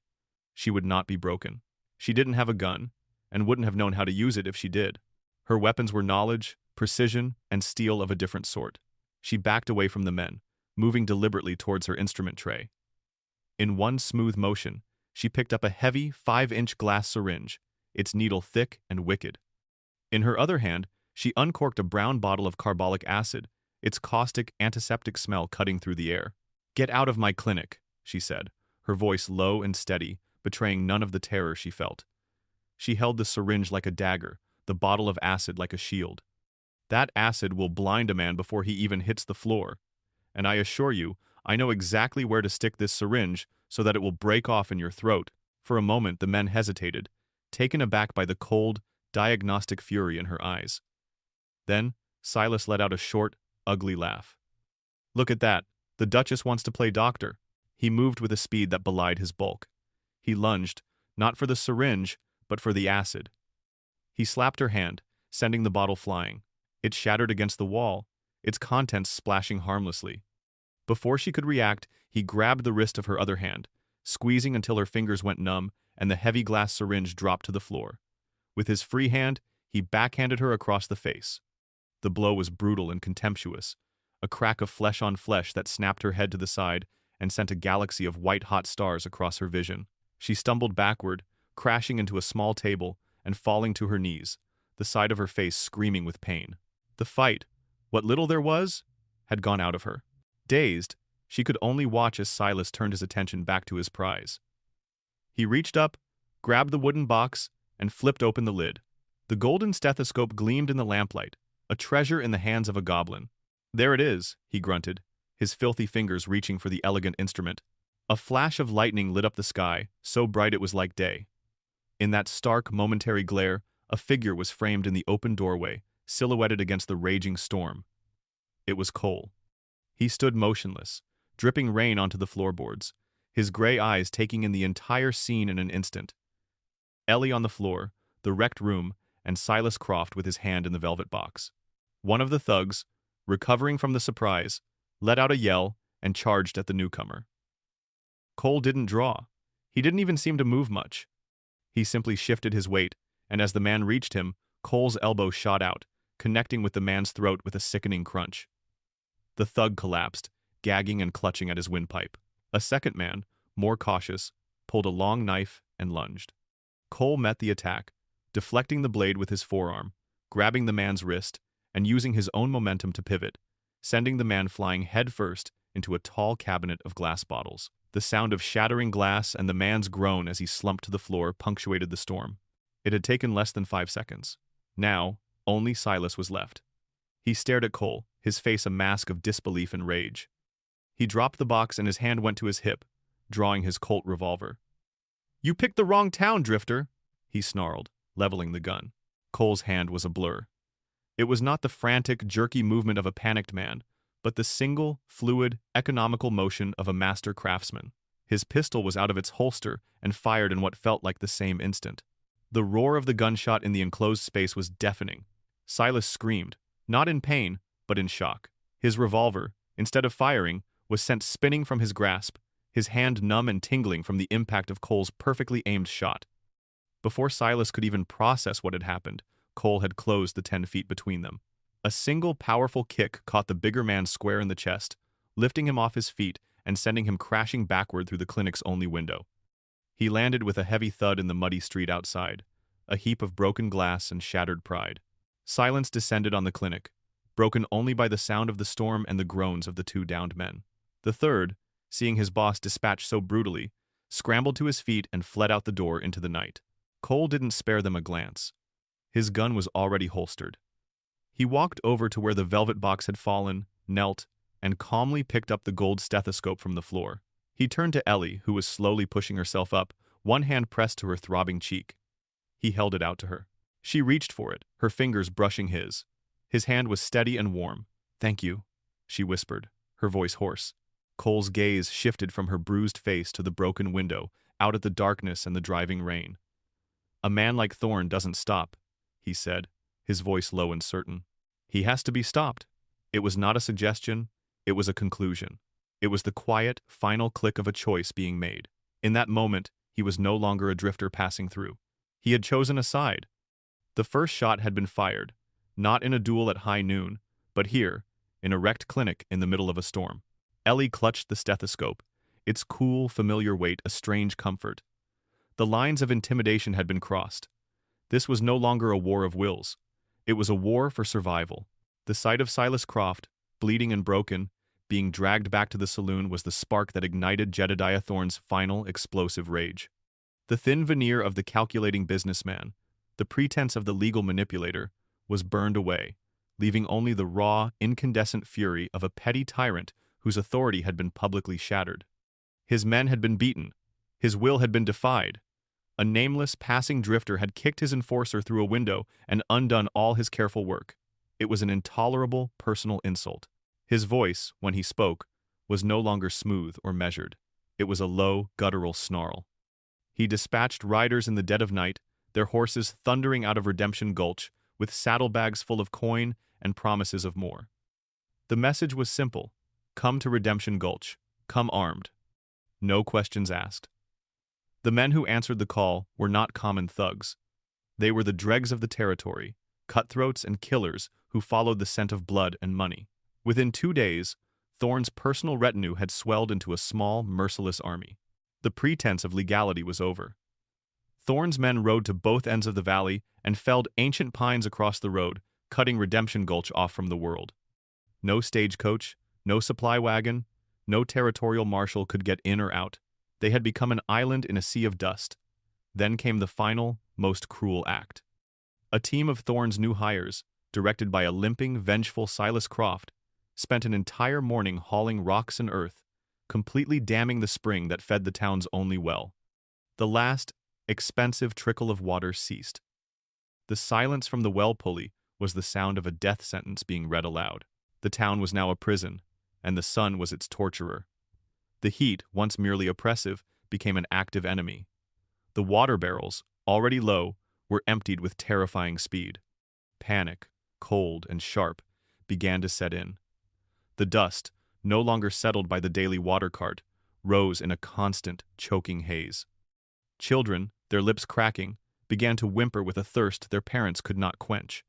She would not be broken. She didn't have a gun, and wouldn't have known how to use it if she did. Her weapons were knowledge, precision, and steel of a different sort. She backed away from the men, moving deliberately towards her instrument tray. In one smooth motion, she picked up a heavy 5-inch glass syringe, its needle thick and wicked. In her other hand, she uncorked a brown bottle of carbolic acid, its caustic, antiseptic smell cutting through the air. "Get out of my clinic," she said, her voice low and steady, betraying none of the terror she felt. She held the syringe like a dagger, the bottle of acid like a shield. "That acid will blind a man before he even hits the floor. And I assure you, I know exactly where to stick this syringe so that it will break off in your throat." For a moment the men hesitated, taken aback by the cold, diagnostic fury in her eyes. Then, Silas let out a short, ugly laugh. "Look at that. The Duchess wants to play doctor." He moved with a speed that belied his bulk. He lunged, not for the syringe, but for the acid. He slapped her hand, sending the bottle flying. It shattered against the wall, its contents splashing harmlessly. Before she could react, he grabbed the wrist of her other hand, squeezing until her fingers went numb and the heavy glass syringe dropped to the floor. With his free hand, he backhanded her across the face. The blow was brutal and contemptuous, a crack of flesh on flesh that snapped her head to the side and sent a galaxy of white-hot stars across her vision. She stumbled backward, crashing into a small table and falling to her knees, the side of her face screaming with pain. The fight, what little there was, had gone out of her. Dazed, she could only watch as Silas turned his attention back to his prize. He reached up, grabbed the wooden box, and flipped open the lid. The golden stethoscope gleamed in the lamplight, a treasure in the hands of a goblin. "There it is," he grunted, his filthy fingers reaching for the elegant instrument. A flash of lightning lit up the sky, so bright it was like day. In that stark, momentary glare, a figure was framed in the open doorway, silhouetted against the raging storm. It was Cole. He stood motionless, dripping rain onto the floorboards, his gray eyes taking in the entire scene in an instant. Ellie on the floor, the wrecked room, and Silas Croft with his hand in the velvet box. One of the thugs, recovering from the surprise, let out a yell and charged at the newcomer. Cole didn't draw. He didn't even seem to move much. He simply shifted his weight, and as the man reached him, Cole's elbow shot out, connecting with the man's throat with a sickening crunch. The thug collapsed, gagging and clutching at his windpipe. A second man, more cautious, pulled a long knife and lunged. Cole met the attack, deflecting the blade with his forearm, grabbing the man's wrist, and using his own momentum to pivot, sending the man flying headfirst into a tall cabinet of glass bottles. The sound of shattering glass and the man's groan as he slumped to the floor punctuated the storm. It had taken less than 5 seconds. Now, only Silas was left. He stared at Cole, his face a mask of disbelief and rage. He dropped the box and his hand went to his hip, drawing his Colt revolver. "You picked the wrong town, Drifter," he snarled, leveling the gun. Cole's hand was a blur. It was not the frantic, jerky movement of a panicked man, but the single, fluid, economical motion of a master craftsman. His pistol was out of its holster and fired in what felt like the same instant. The roar of the gunshot in the enclosed space was deafening. Silas screamed, not in pain, but in shock. His revolver, instead of firing, was sent spinning from his grasp, his hand numb and tingling from the impact of Cole's perfectly aimed shot. Before Silas could even process what had happened, Cole had closed the 10 feet between them. A single powerful kick caught the bigger man square in the chest, lifting him off his feet and sending him crashing backward through the clinic's only window. He landed with a heavy thud in the muddy street outside, a heap of broken glass and shattered pride. Silence descended on the clinic, broken only by the sound of the storm and the groans of the 2 downed men. The third, seeing his boss dispatched so brutally, scrambled to his feet and fled out the door into the night. Cole didn't spare them a glance. His gun was already holstered. He walked over to where the velvet box had fallen, knelt, and calmly picked up the gold stethoscope from the floor. He turned to Ellie, who was slowly pushing herself up, one hand pressed to her throbbing cheek. He held it out to her. She reached for it, her fingers brushing his. His hand was steady and warm. "Thank you," she whispered, her voice hoarse. Cole's gaze shifted from her bruised face to the broken window, out at the darkness and the driving rain. "A man like Thorne doesn't stop," he said, his voice low and certain. "He has to be stopped." It was not a suggestion, it was a conclusion. It was the quiet, final click of a choice being made. In that moment, he was no longer a drifter passing through. He had chosen a side. The first shot had been fired, not in a duel at high noon, but here, in a wrecked clinic in the middle of a storm. Ellie clutched the stethoscope, its cool, familiar weight a strange comfort. The lines of intimidation had been crossed. This was no longer a war of wills. It was a war for survival. The sight of Silas Croft, bleeding and broken, being dragged back to the saloon was the spark that ignited Jedediah Thorne's final explosive rage. The thin veneer of the calculating businessman, the pretense of the legal manipulator, was burned away, leaving only the raw, incandescent fury of a petty tyrant whose authority had been publicly shattered. His men had been beaten. His will had been defied. A nameless, passing drifter had kicked his enforcer through a window and undone all his careful work. It was an intolerable personal insult. His voice, when he spoke, was no longer smooth or measured. It was a low, guttural snarl. He dispatched riders in the dead of night, their horses thundering out of Redemption Gulch with saddlebags full of coin and promises of more. The message was simple: come to Redemption Gulch, come armed. No questions asked. The men who answered the call were not common thugs. They were the dregs of the territory, cutthroats and killers who followed the scent of blood and money. Within 2 days, Thorne's personal retinue had swelled into a small, merciless army. The pretense of legality was over. Thorne's men rode to both ends of the valley and felled ancient pines across the road, cutting Redemption Gulch off from the world. No stagecoach, no supply wagon, no territorial marshal could get in or out. They had become an island in a sea of dust. Then came the final, most cruel act. A team of Thorne's new hires, directed by a limping, vengeful Silas Croft, spent an entire morning hauling rocks and earth, completely damming the spring that fed the town's only well. The last, expensive trickle of water ceased. The silence from the well pulley was the sound of a death sentence being read aloud. The town was now a prison, and the sun was its torturer. The heat, once merely oppressive, became an active enemy. The water barrels, already low, were emptied with terrifying speed. Panic, cold and sharp, began to set in. The dust, no longer settled by the daily water cart, rose in a constant, choking haze. Children, their lips cracking, began to whimper with a thirst their parents could not quench.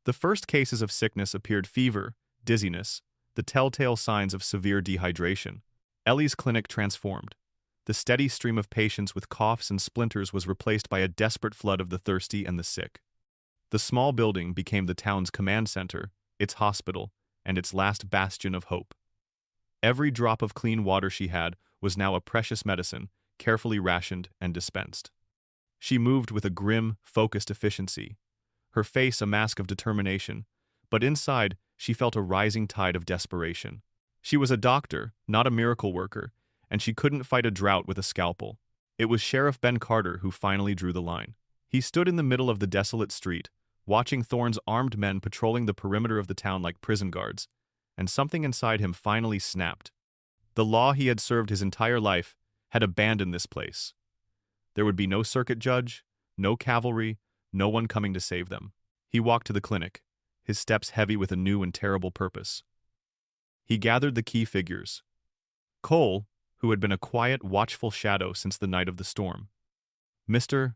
The first cases of sickness appeared: fever, dizziness, the telltale signs of severe dehydration. Ellie's clinic transformed. The steady stream of patients with coughs and splinters was replaced by a desperate flood of the thirsty and the sick. The small building became the town's command center, its hospital, and its last bastion of hope. Every drop of clean water she had was now a precious medicine, carefully rationed and dispensed. She moved with a grim, focused efficiency, her face a mask of determination, but inside she felt a rising tide of desperation. She was a doctor, not a miracle worker, and she couldn't fight a drought with a scalpel. It was Sheriff Ben Carter who finally drew the line. He stood in the middle of the desolate street, watching Thorne's armed men patrolling the perimeter of the town like prison guards, and something inside him finally snapped. The law he had served his entire life had abandoned this place. There would be no circuit judge, no cavalry, no one coming to save them. He walked to the clinic, his steps heavy with a new and terrible purpose. He gathered the key figures. Cole, who had been a quiet, watchful shadow since the night of the storm. Mr.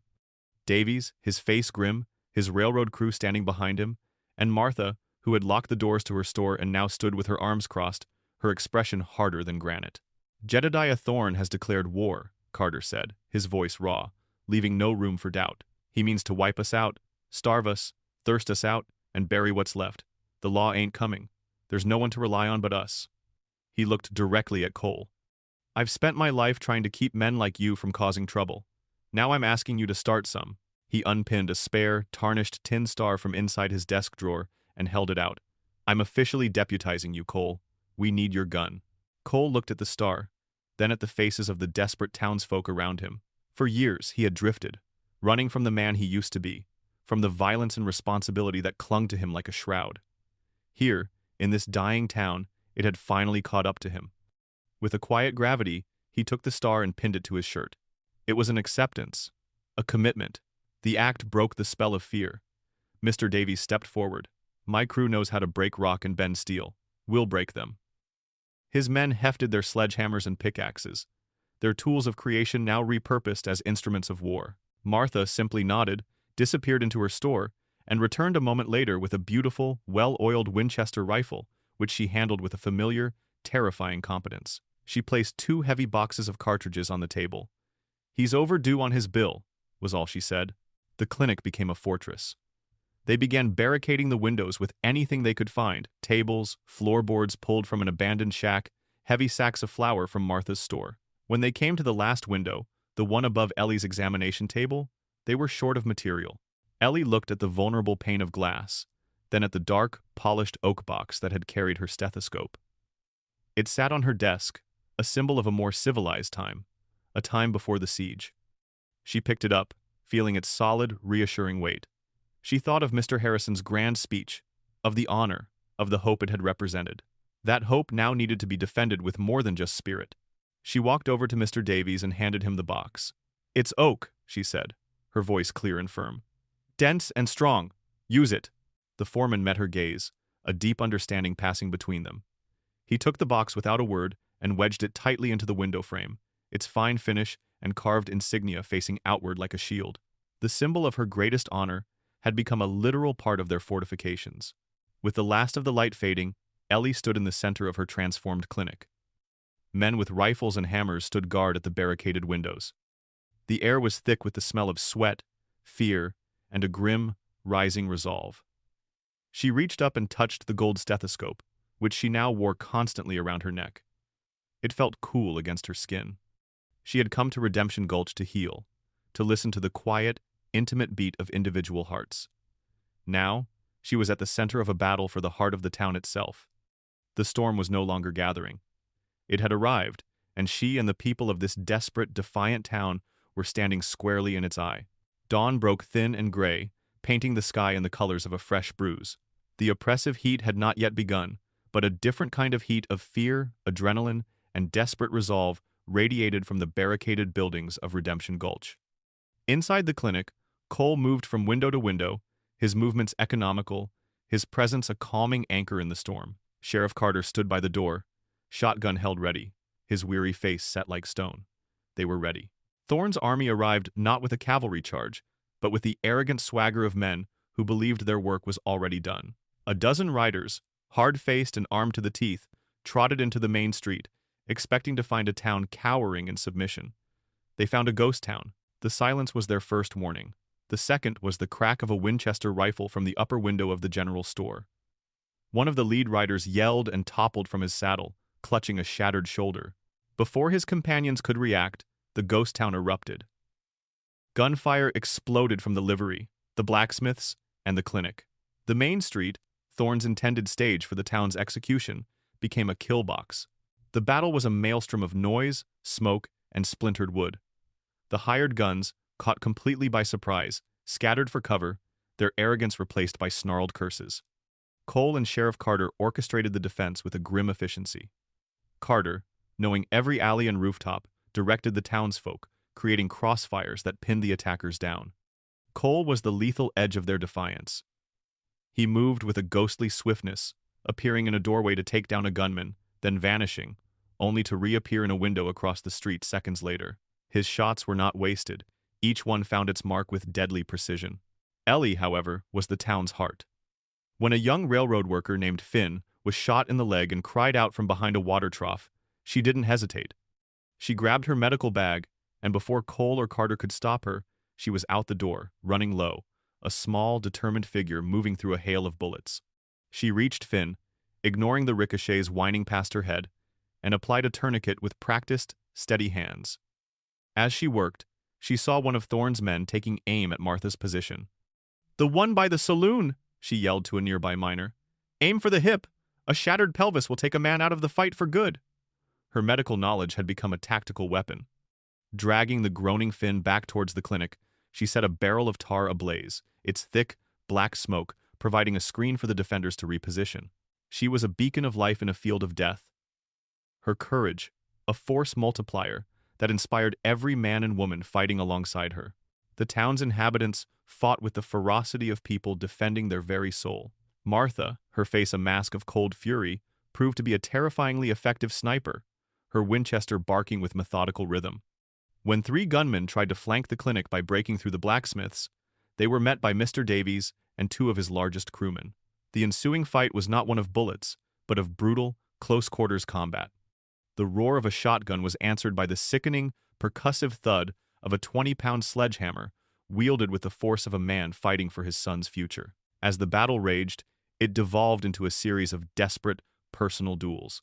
Davies, his face grim, his railroad crew standing behind him, and Martha, who had locked the doors to her store and now stood with her arms crossed, her expression harder than granite. Jedediah Thorne has declared war, Carter said, his voice raw, leaving no room for doubt. He means to wipe us out, starve us, thirst us out, and bury what's left. The law ain't coming. There's no one to rely on but us. He looked directly at Cole. I've spent my life trying to keep men like you from causing trouble. Now I'm asking you to start some. He unpinned a spare, tarnished tin star from inside his desk drawer and held it out. I'm officially deputizing you, Cole. We need your gun. Cole looked at the star, then at the faces of the desperate townsfolk around him. For years he had drifted, running from the man he used to be, from the violence and responsibility that clung to him like a shroud. Here, in this dying town, it had finally caught up to him. With a quiet gravity, he took the star and pinned it to his shirt. It was an acceptance, a commitment. The act broke the spell of fear. Mr. Davies stepped forward. My crew knows how to break rock and bend steel. We'll break them. His men hefted their sledgehammers and pickaxes, their tools of creation now repurposed as instruments of war. Martha simply nodded, disappeared into her store, and returned a moment later with a beautiful, well-oiled Winchester rifle, which she handled with a familiar, terrifying competence. She placed 2 heavy boxes of cartridges on the table. He's overdue on his bill, was all she said. The clinic became a fortress. They began barricading the windows with anything they could find: tables, floorboards pulled from an abandoned shack, heavy sacks of flour from Martha's store. When they came to the last window, the one above Ellie's examination table, they were short of material. Ellie looked at the vulnerable pane of glass, then at the dark, polished oak box that had carried her stethoscope. It sat on her desk, a symbol of a more civilized time, a time before the siege. She picked it up, feeling its solid, reassuring weight. She thought of Mr. Harrison's grand speech, of the honor, of the hope it had represented. That hope now needed to be defended with more than just spirit. She walked over to Mr. Davies and handed him the box. "It's oak," she said, her voice clear and firm. "Dense and strong. Use it." The foreman met her gaze, a deep understanding passing between them. He took the box without a word and wedged it tightly into the window frame, its fine finish and carved insignia facing outward like a shield. The symbol of her greatest honor had become a literal part of their fortifications. With the last of the light fading, Ellie stood in the center of her transformed clinic. Men with rifles and hammers stood guard at the barricaded windows. The air was thick with the smell of sweat, fear, and a grim, rising resolve. She reached up and touched the gold stethoscope, which she now wore constantly around her neck. It felt cool against her skin. She had come to Redemption Gulch to heal, to listen to the quiet, intimate beat of individual hearts. Now, she was at the center of a battle for the heart of the town itself. The storm was no longer gathering. It had arrived, and she and the people of this desperate, defiant town were standing squarely in its eye. Dawn broke thin and gray, painting the sky in the colors of a fresh bruise. The oppressive heat had not yet begun, but a different kind of heat of fear, adrenaline, and desperate resolve radiated from the barricaded buildings of Redemption Gulch. Inside the clinic, Cole moved from window to window, his movements economical, his presence a calming anchor in the storm. Sheriff Carter stood by the door, shotgun held ready, his weary face set like stone. They were ready. Thorne's army arrived not with a cavalry charge, but with the arrogant swagger of men who believed their work was already done. A dozen riders, hard-faced and armed to the teeth, trotted into the main street, expecting to find a town cowering in submission. They found a ghost town. The silence was their first warning. The second was the crack of a Winchester rifle from the upper window of the general store. One of the lead riders yelled and toppled from his saddle, clutching a shattered shoulder. Before his companions could react, the ghost town erupted. Gunfire exploded from the livery, the blacksmiths, and the clinic. The main street, Thorne's intended stage for the town's execution, became a kill box. The battle was a maelstrom of noise, smoke, and splintered wood. The hired guns, caught completely by surprise, scattered for cover, their arrogance replaced by snarled curses. Cole and Sheriff Carter orchestrated the defense with a grim efficiency. Carter, knowing every alley and rooftop, directed the townsfolk, creating crossfires that pinned the attackers down. Cole was the lethal edge of their defiance. He moved with a ghostly swiftness, appearing in a doorway to take down a gunman, then vanishing, only to reappear in a window across the street seconds later. His shots were not wasted. Each one found its mark with deadly precision. Ellie, however, was the town's heart. When a young railroad worker named Finn was shot in the leg and cried out from behind a water trough, she didn't hesitate. She grabbed her medical bag, and before Cole or Carter could stop her, she was out the door, running low, a small, determined figure moving through a hail of bullets. She reached Finn, ignoring the ricochets whining past her head, and applied a tourniquet with practiced, steady hands. As she worked, she saw one of Thorne's men taking aim at Martha's position. "The one by the saloon!" she yelled to a nearby miner. "Aim for the hip! A shattered pelvis will take a man out of the fight for good!" Her medical knowledge had become a tactical weapon. Dragging the groaning Finn back towards the clinic, she set a barrel of tar ablaze, its thick, black smoke providing a screen for the defenders to reposition. She was a beacon of life in a field of death. Her courage, a force multiplier that inspired every man and woman fighting alongside her. The town's inhabitants fought with the ferocity of people defending their very soul. Martha, her face a mask of cold fury, proved to be a terrifyingly effective sniper, her Winchester barking with methodical rhythm. When 3 gunmen tried to flank the clinic by breaking through the blacksmiths, they were met by Mr. Davies and 2 of his largest crewmen. The ensuing fight was not one of bullets, but of brutal, close-quarters combat. The roar of a shotgun was answered by the sickening, percussive thud of a 20-pound sledgehammer, wielded with the force of a man fighting for his son's future. As the battle raged, it devolved into a series of desperate, personal duels.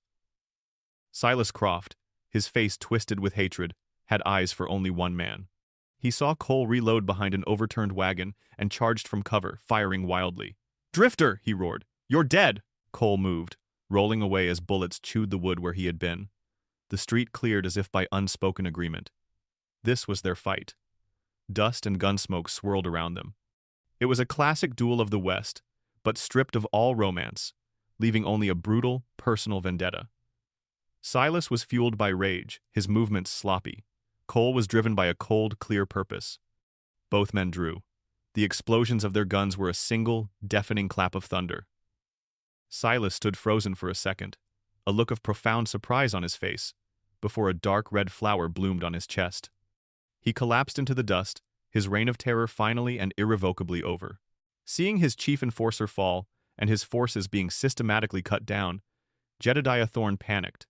Silas Croft, his face twisted with hatred, had eyes for only one man. He saw Cole reload behind an overturned wagon and charged from cover, firing wildly. "Drifter!" he roared. "You're dead!" Cole moved, rolling away as bullets chewed the wood where he had been. The street cleared as if by unspoken agreement. This was their fight. Dust and gun smoke swirled around them. It was a classic duel of the West, but stripped of all romance, leaving only a brutal, personal vendetta. Silas was fueled by rage, his movements sloppy. Cole was driven by a cold, clear purpose. Both men drew. The explosions of their guns were a single, deafening clap of thunder. Silas stood frozen for a second, a look of profound surprise on his face, before a dark red flower bloomed on his chest. He collapsed into the dust, his reign of terror finally and irrevocably over. Seeing his chief enforcer fall, and his forces being systematically cut down, Jedediah Thorne panicked.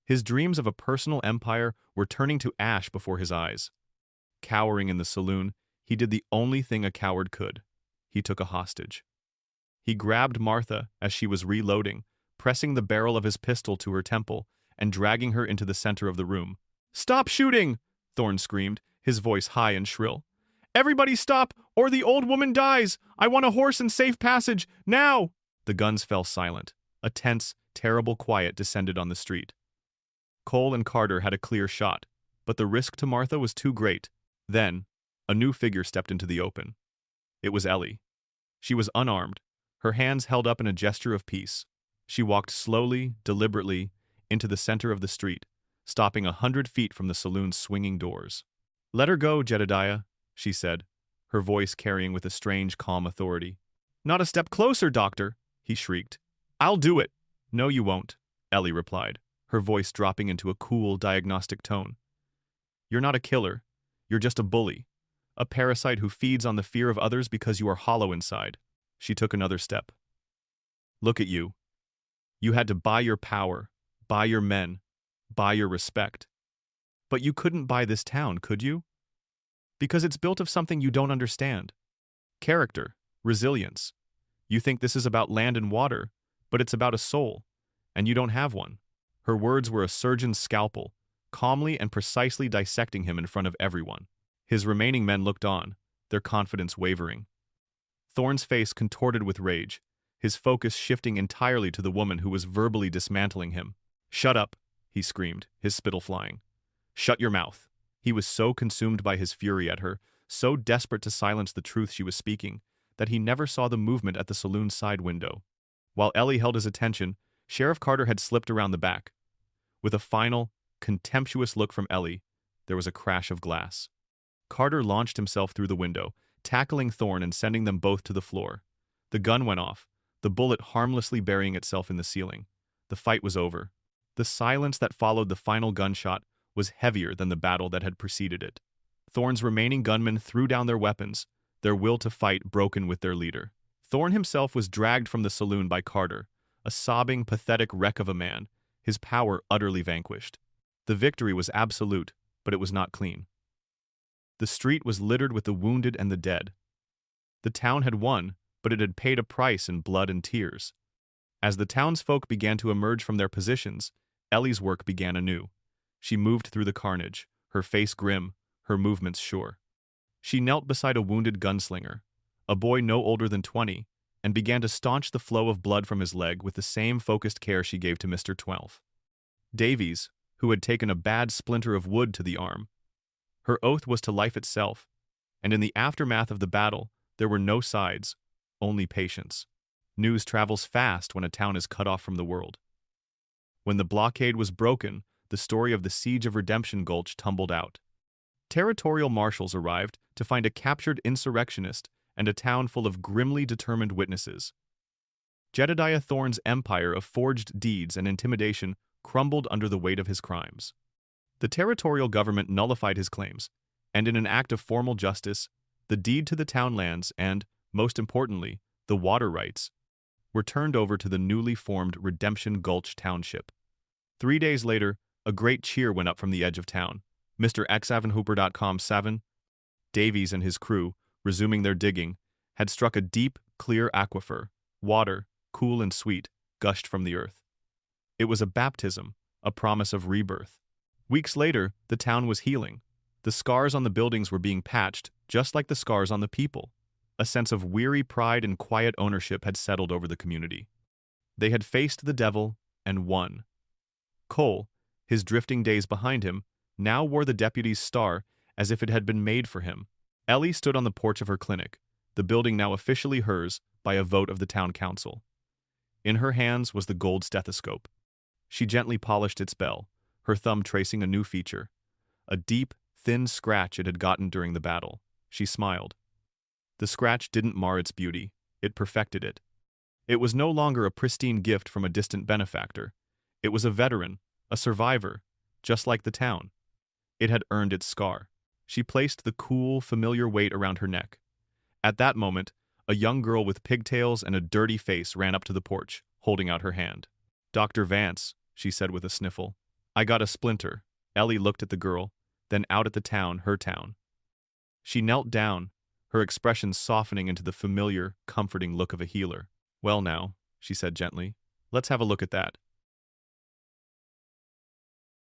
His dreams of a personal empire were turning to ash before his eyes. Cowering in the saloon, he did the only thing a coward could. He took a hostage. He grabbed Martha as she was reloading, pressing the barrel of his pistol to her temple and dragging her into the center of the room. "Stop shooting!" Thorne screamed, his voice high and shrill. "Everybody stop, or the old woman dies! I want a horse and safe passage, now!" The guns fell silent. A tense, terrible quiet descended on the street. Cole and Carter had a clear shot, but the risk to Martha was too great. Then, a new figure stepped into the open. It was Ellie. She was unarmed, her hands held up in a gesture of peace. She walked slowly, deliberately, into the center of the street, stopping 100 feet from the saloon's swinging doors. "Let her go, Jedediah," she said, her voice carrying with a strange, calm authority. "Not a step closer, Doctor," he shrieked. "I'll do it." "No, you won't," Ellie replied, her voice dropping into a cool, diagnostic tone. "You're not a killer. You're just a bully. A parasite who feeds on the fear of others because you are hollow inside." She took another step. "Look at you. You had to buy your power, buy your men, buy your respect. But you couldn't buy this town, could you? Because it's built of something you don't understand. Character, resilience. You think this is about land and water, but it's about a soul, and you don't have one." Her words were a surgeon's scalpel, calmly and precisely dissecting him in front of everyone. His remaining men looked on, their confidence wavering. Thorne's face contorted with rage, his focus shifting entirely to the woman who was verbally dismantling him. "Shut up," he screamed, his spittle flying. "Shut your mouth." He was so consumed by his fury at her, so desperate to silence the truth she was speaking, that he never saw the movement at the saloon's side window. While Ellie held his attention, Sheriff Carter had slipped around the back. With a final, contemptuous look from Ellie, there was a crash of glass. Carter launched himself through the window, tackling Thorne and sending them both to the floor. The gun went off, the bullet harmlessly burying itself in the ceiling. The fight was over. The silence that followed the final gunshot was heavier than the battle that had preceded it. Thorne's remaining gunmen threw down their weapons, their will to fight broken with their leader. Thorne himself was dragged from the saloon by Carter, a sobbing, pathetic wreck of a man, his power utterly vanquished. The victory was absolute, but it was not clean. The street was littered with the wounded and the dead. The town had won, but it had paid a price in blood and tears. As the townsfolk began to emerge from their positions, Ellie's work began anew. She moved through the carnage, her face grim, her movements sure. She knelt beside a wounded gunslinger, a boy no older than 20, and began to staunch the flow of blood from his leg with the same focused care she gave to Mr. 12. Davies, who had taken a bad splinter of wood to the arm. Her oath was to life itself, and in the aftermath of the battle, there were no sides, only patience. News travels fast when a town is cut off from the world. When the blockade was broken, the story of the Siege of Redemption Gulch tumbled out. Territorial marshals arrived to find a captured insurrectionist and a town full of grimly determined witnesses. Jedediah Thorne's empire of forged deeds and intimidation crumbled under the weight of his crimes. The territorial government nullified his claims, and in an act of formal justice, the deed to the town lands and, most importantly, the water rights, were turned over to the newly formed Redemption Gulch Township. 3 days later, a great cheer went up from the edge of town. Mr. Xavenhooper.com 7, Davies and his crew, resuming their digging, had struck a deep, clear aquifer. Water, cool and sweet, gushed from the earth. It was a baptism, a promise of rebirth. Weeks later, the town was healing. The scars on the buildings were being patched, just like the scars on the people. A sense of weary pride and quiet ownership had settled over the community. They had faced the devil and won. Cole, his drifting days behind him, now wore the deputy's star as if it had been made for him. Ellie stood on the porch of her clinic, the building now officially hers by a vote of the town council. In her hands was the gold stethoscope. She gently polished its bell, her thumb tracing a new feature. a deep, thin scratch it had gotten during the battle. She smiled. The scratch didn't mar its beauty, it perfected it. It was no longer a pristine gift from a distant benefactor. It was a veteran, a survivor, just like the town. It had earned its scar. She placed the cool, familiar weight around her neck. At that moment, a young girl with pigtails and a dirty face ran up to the porch, holding out her hand. "Dr. Vance," she said with a sniffle. "I got a splinter." Ellie looked at the girl, then out at the town, her town. She knelt down, her expression softening into the familiar, comforting look of a healer. "Well now," she said gently, "let's have a look at that."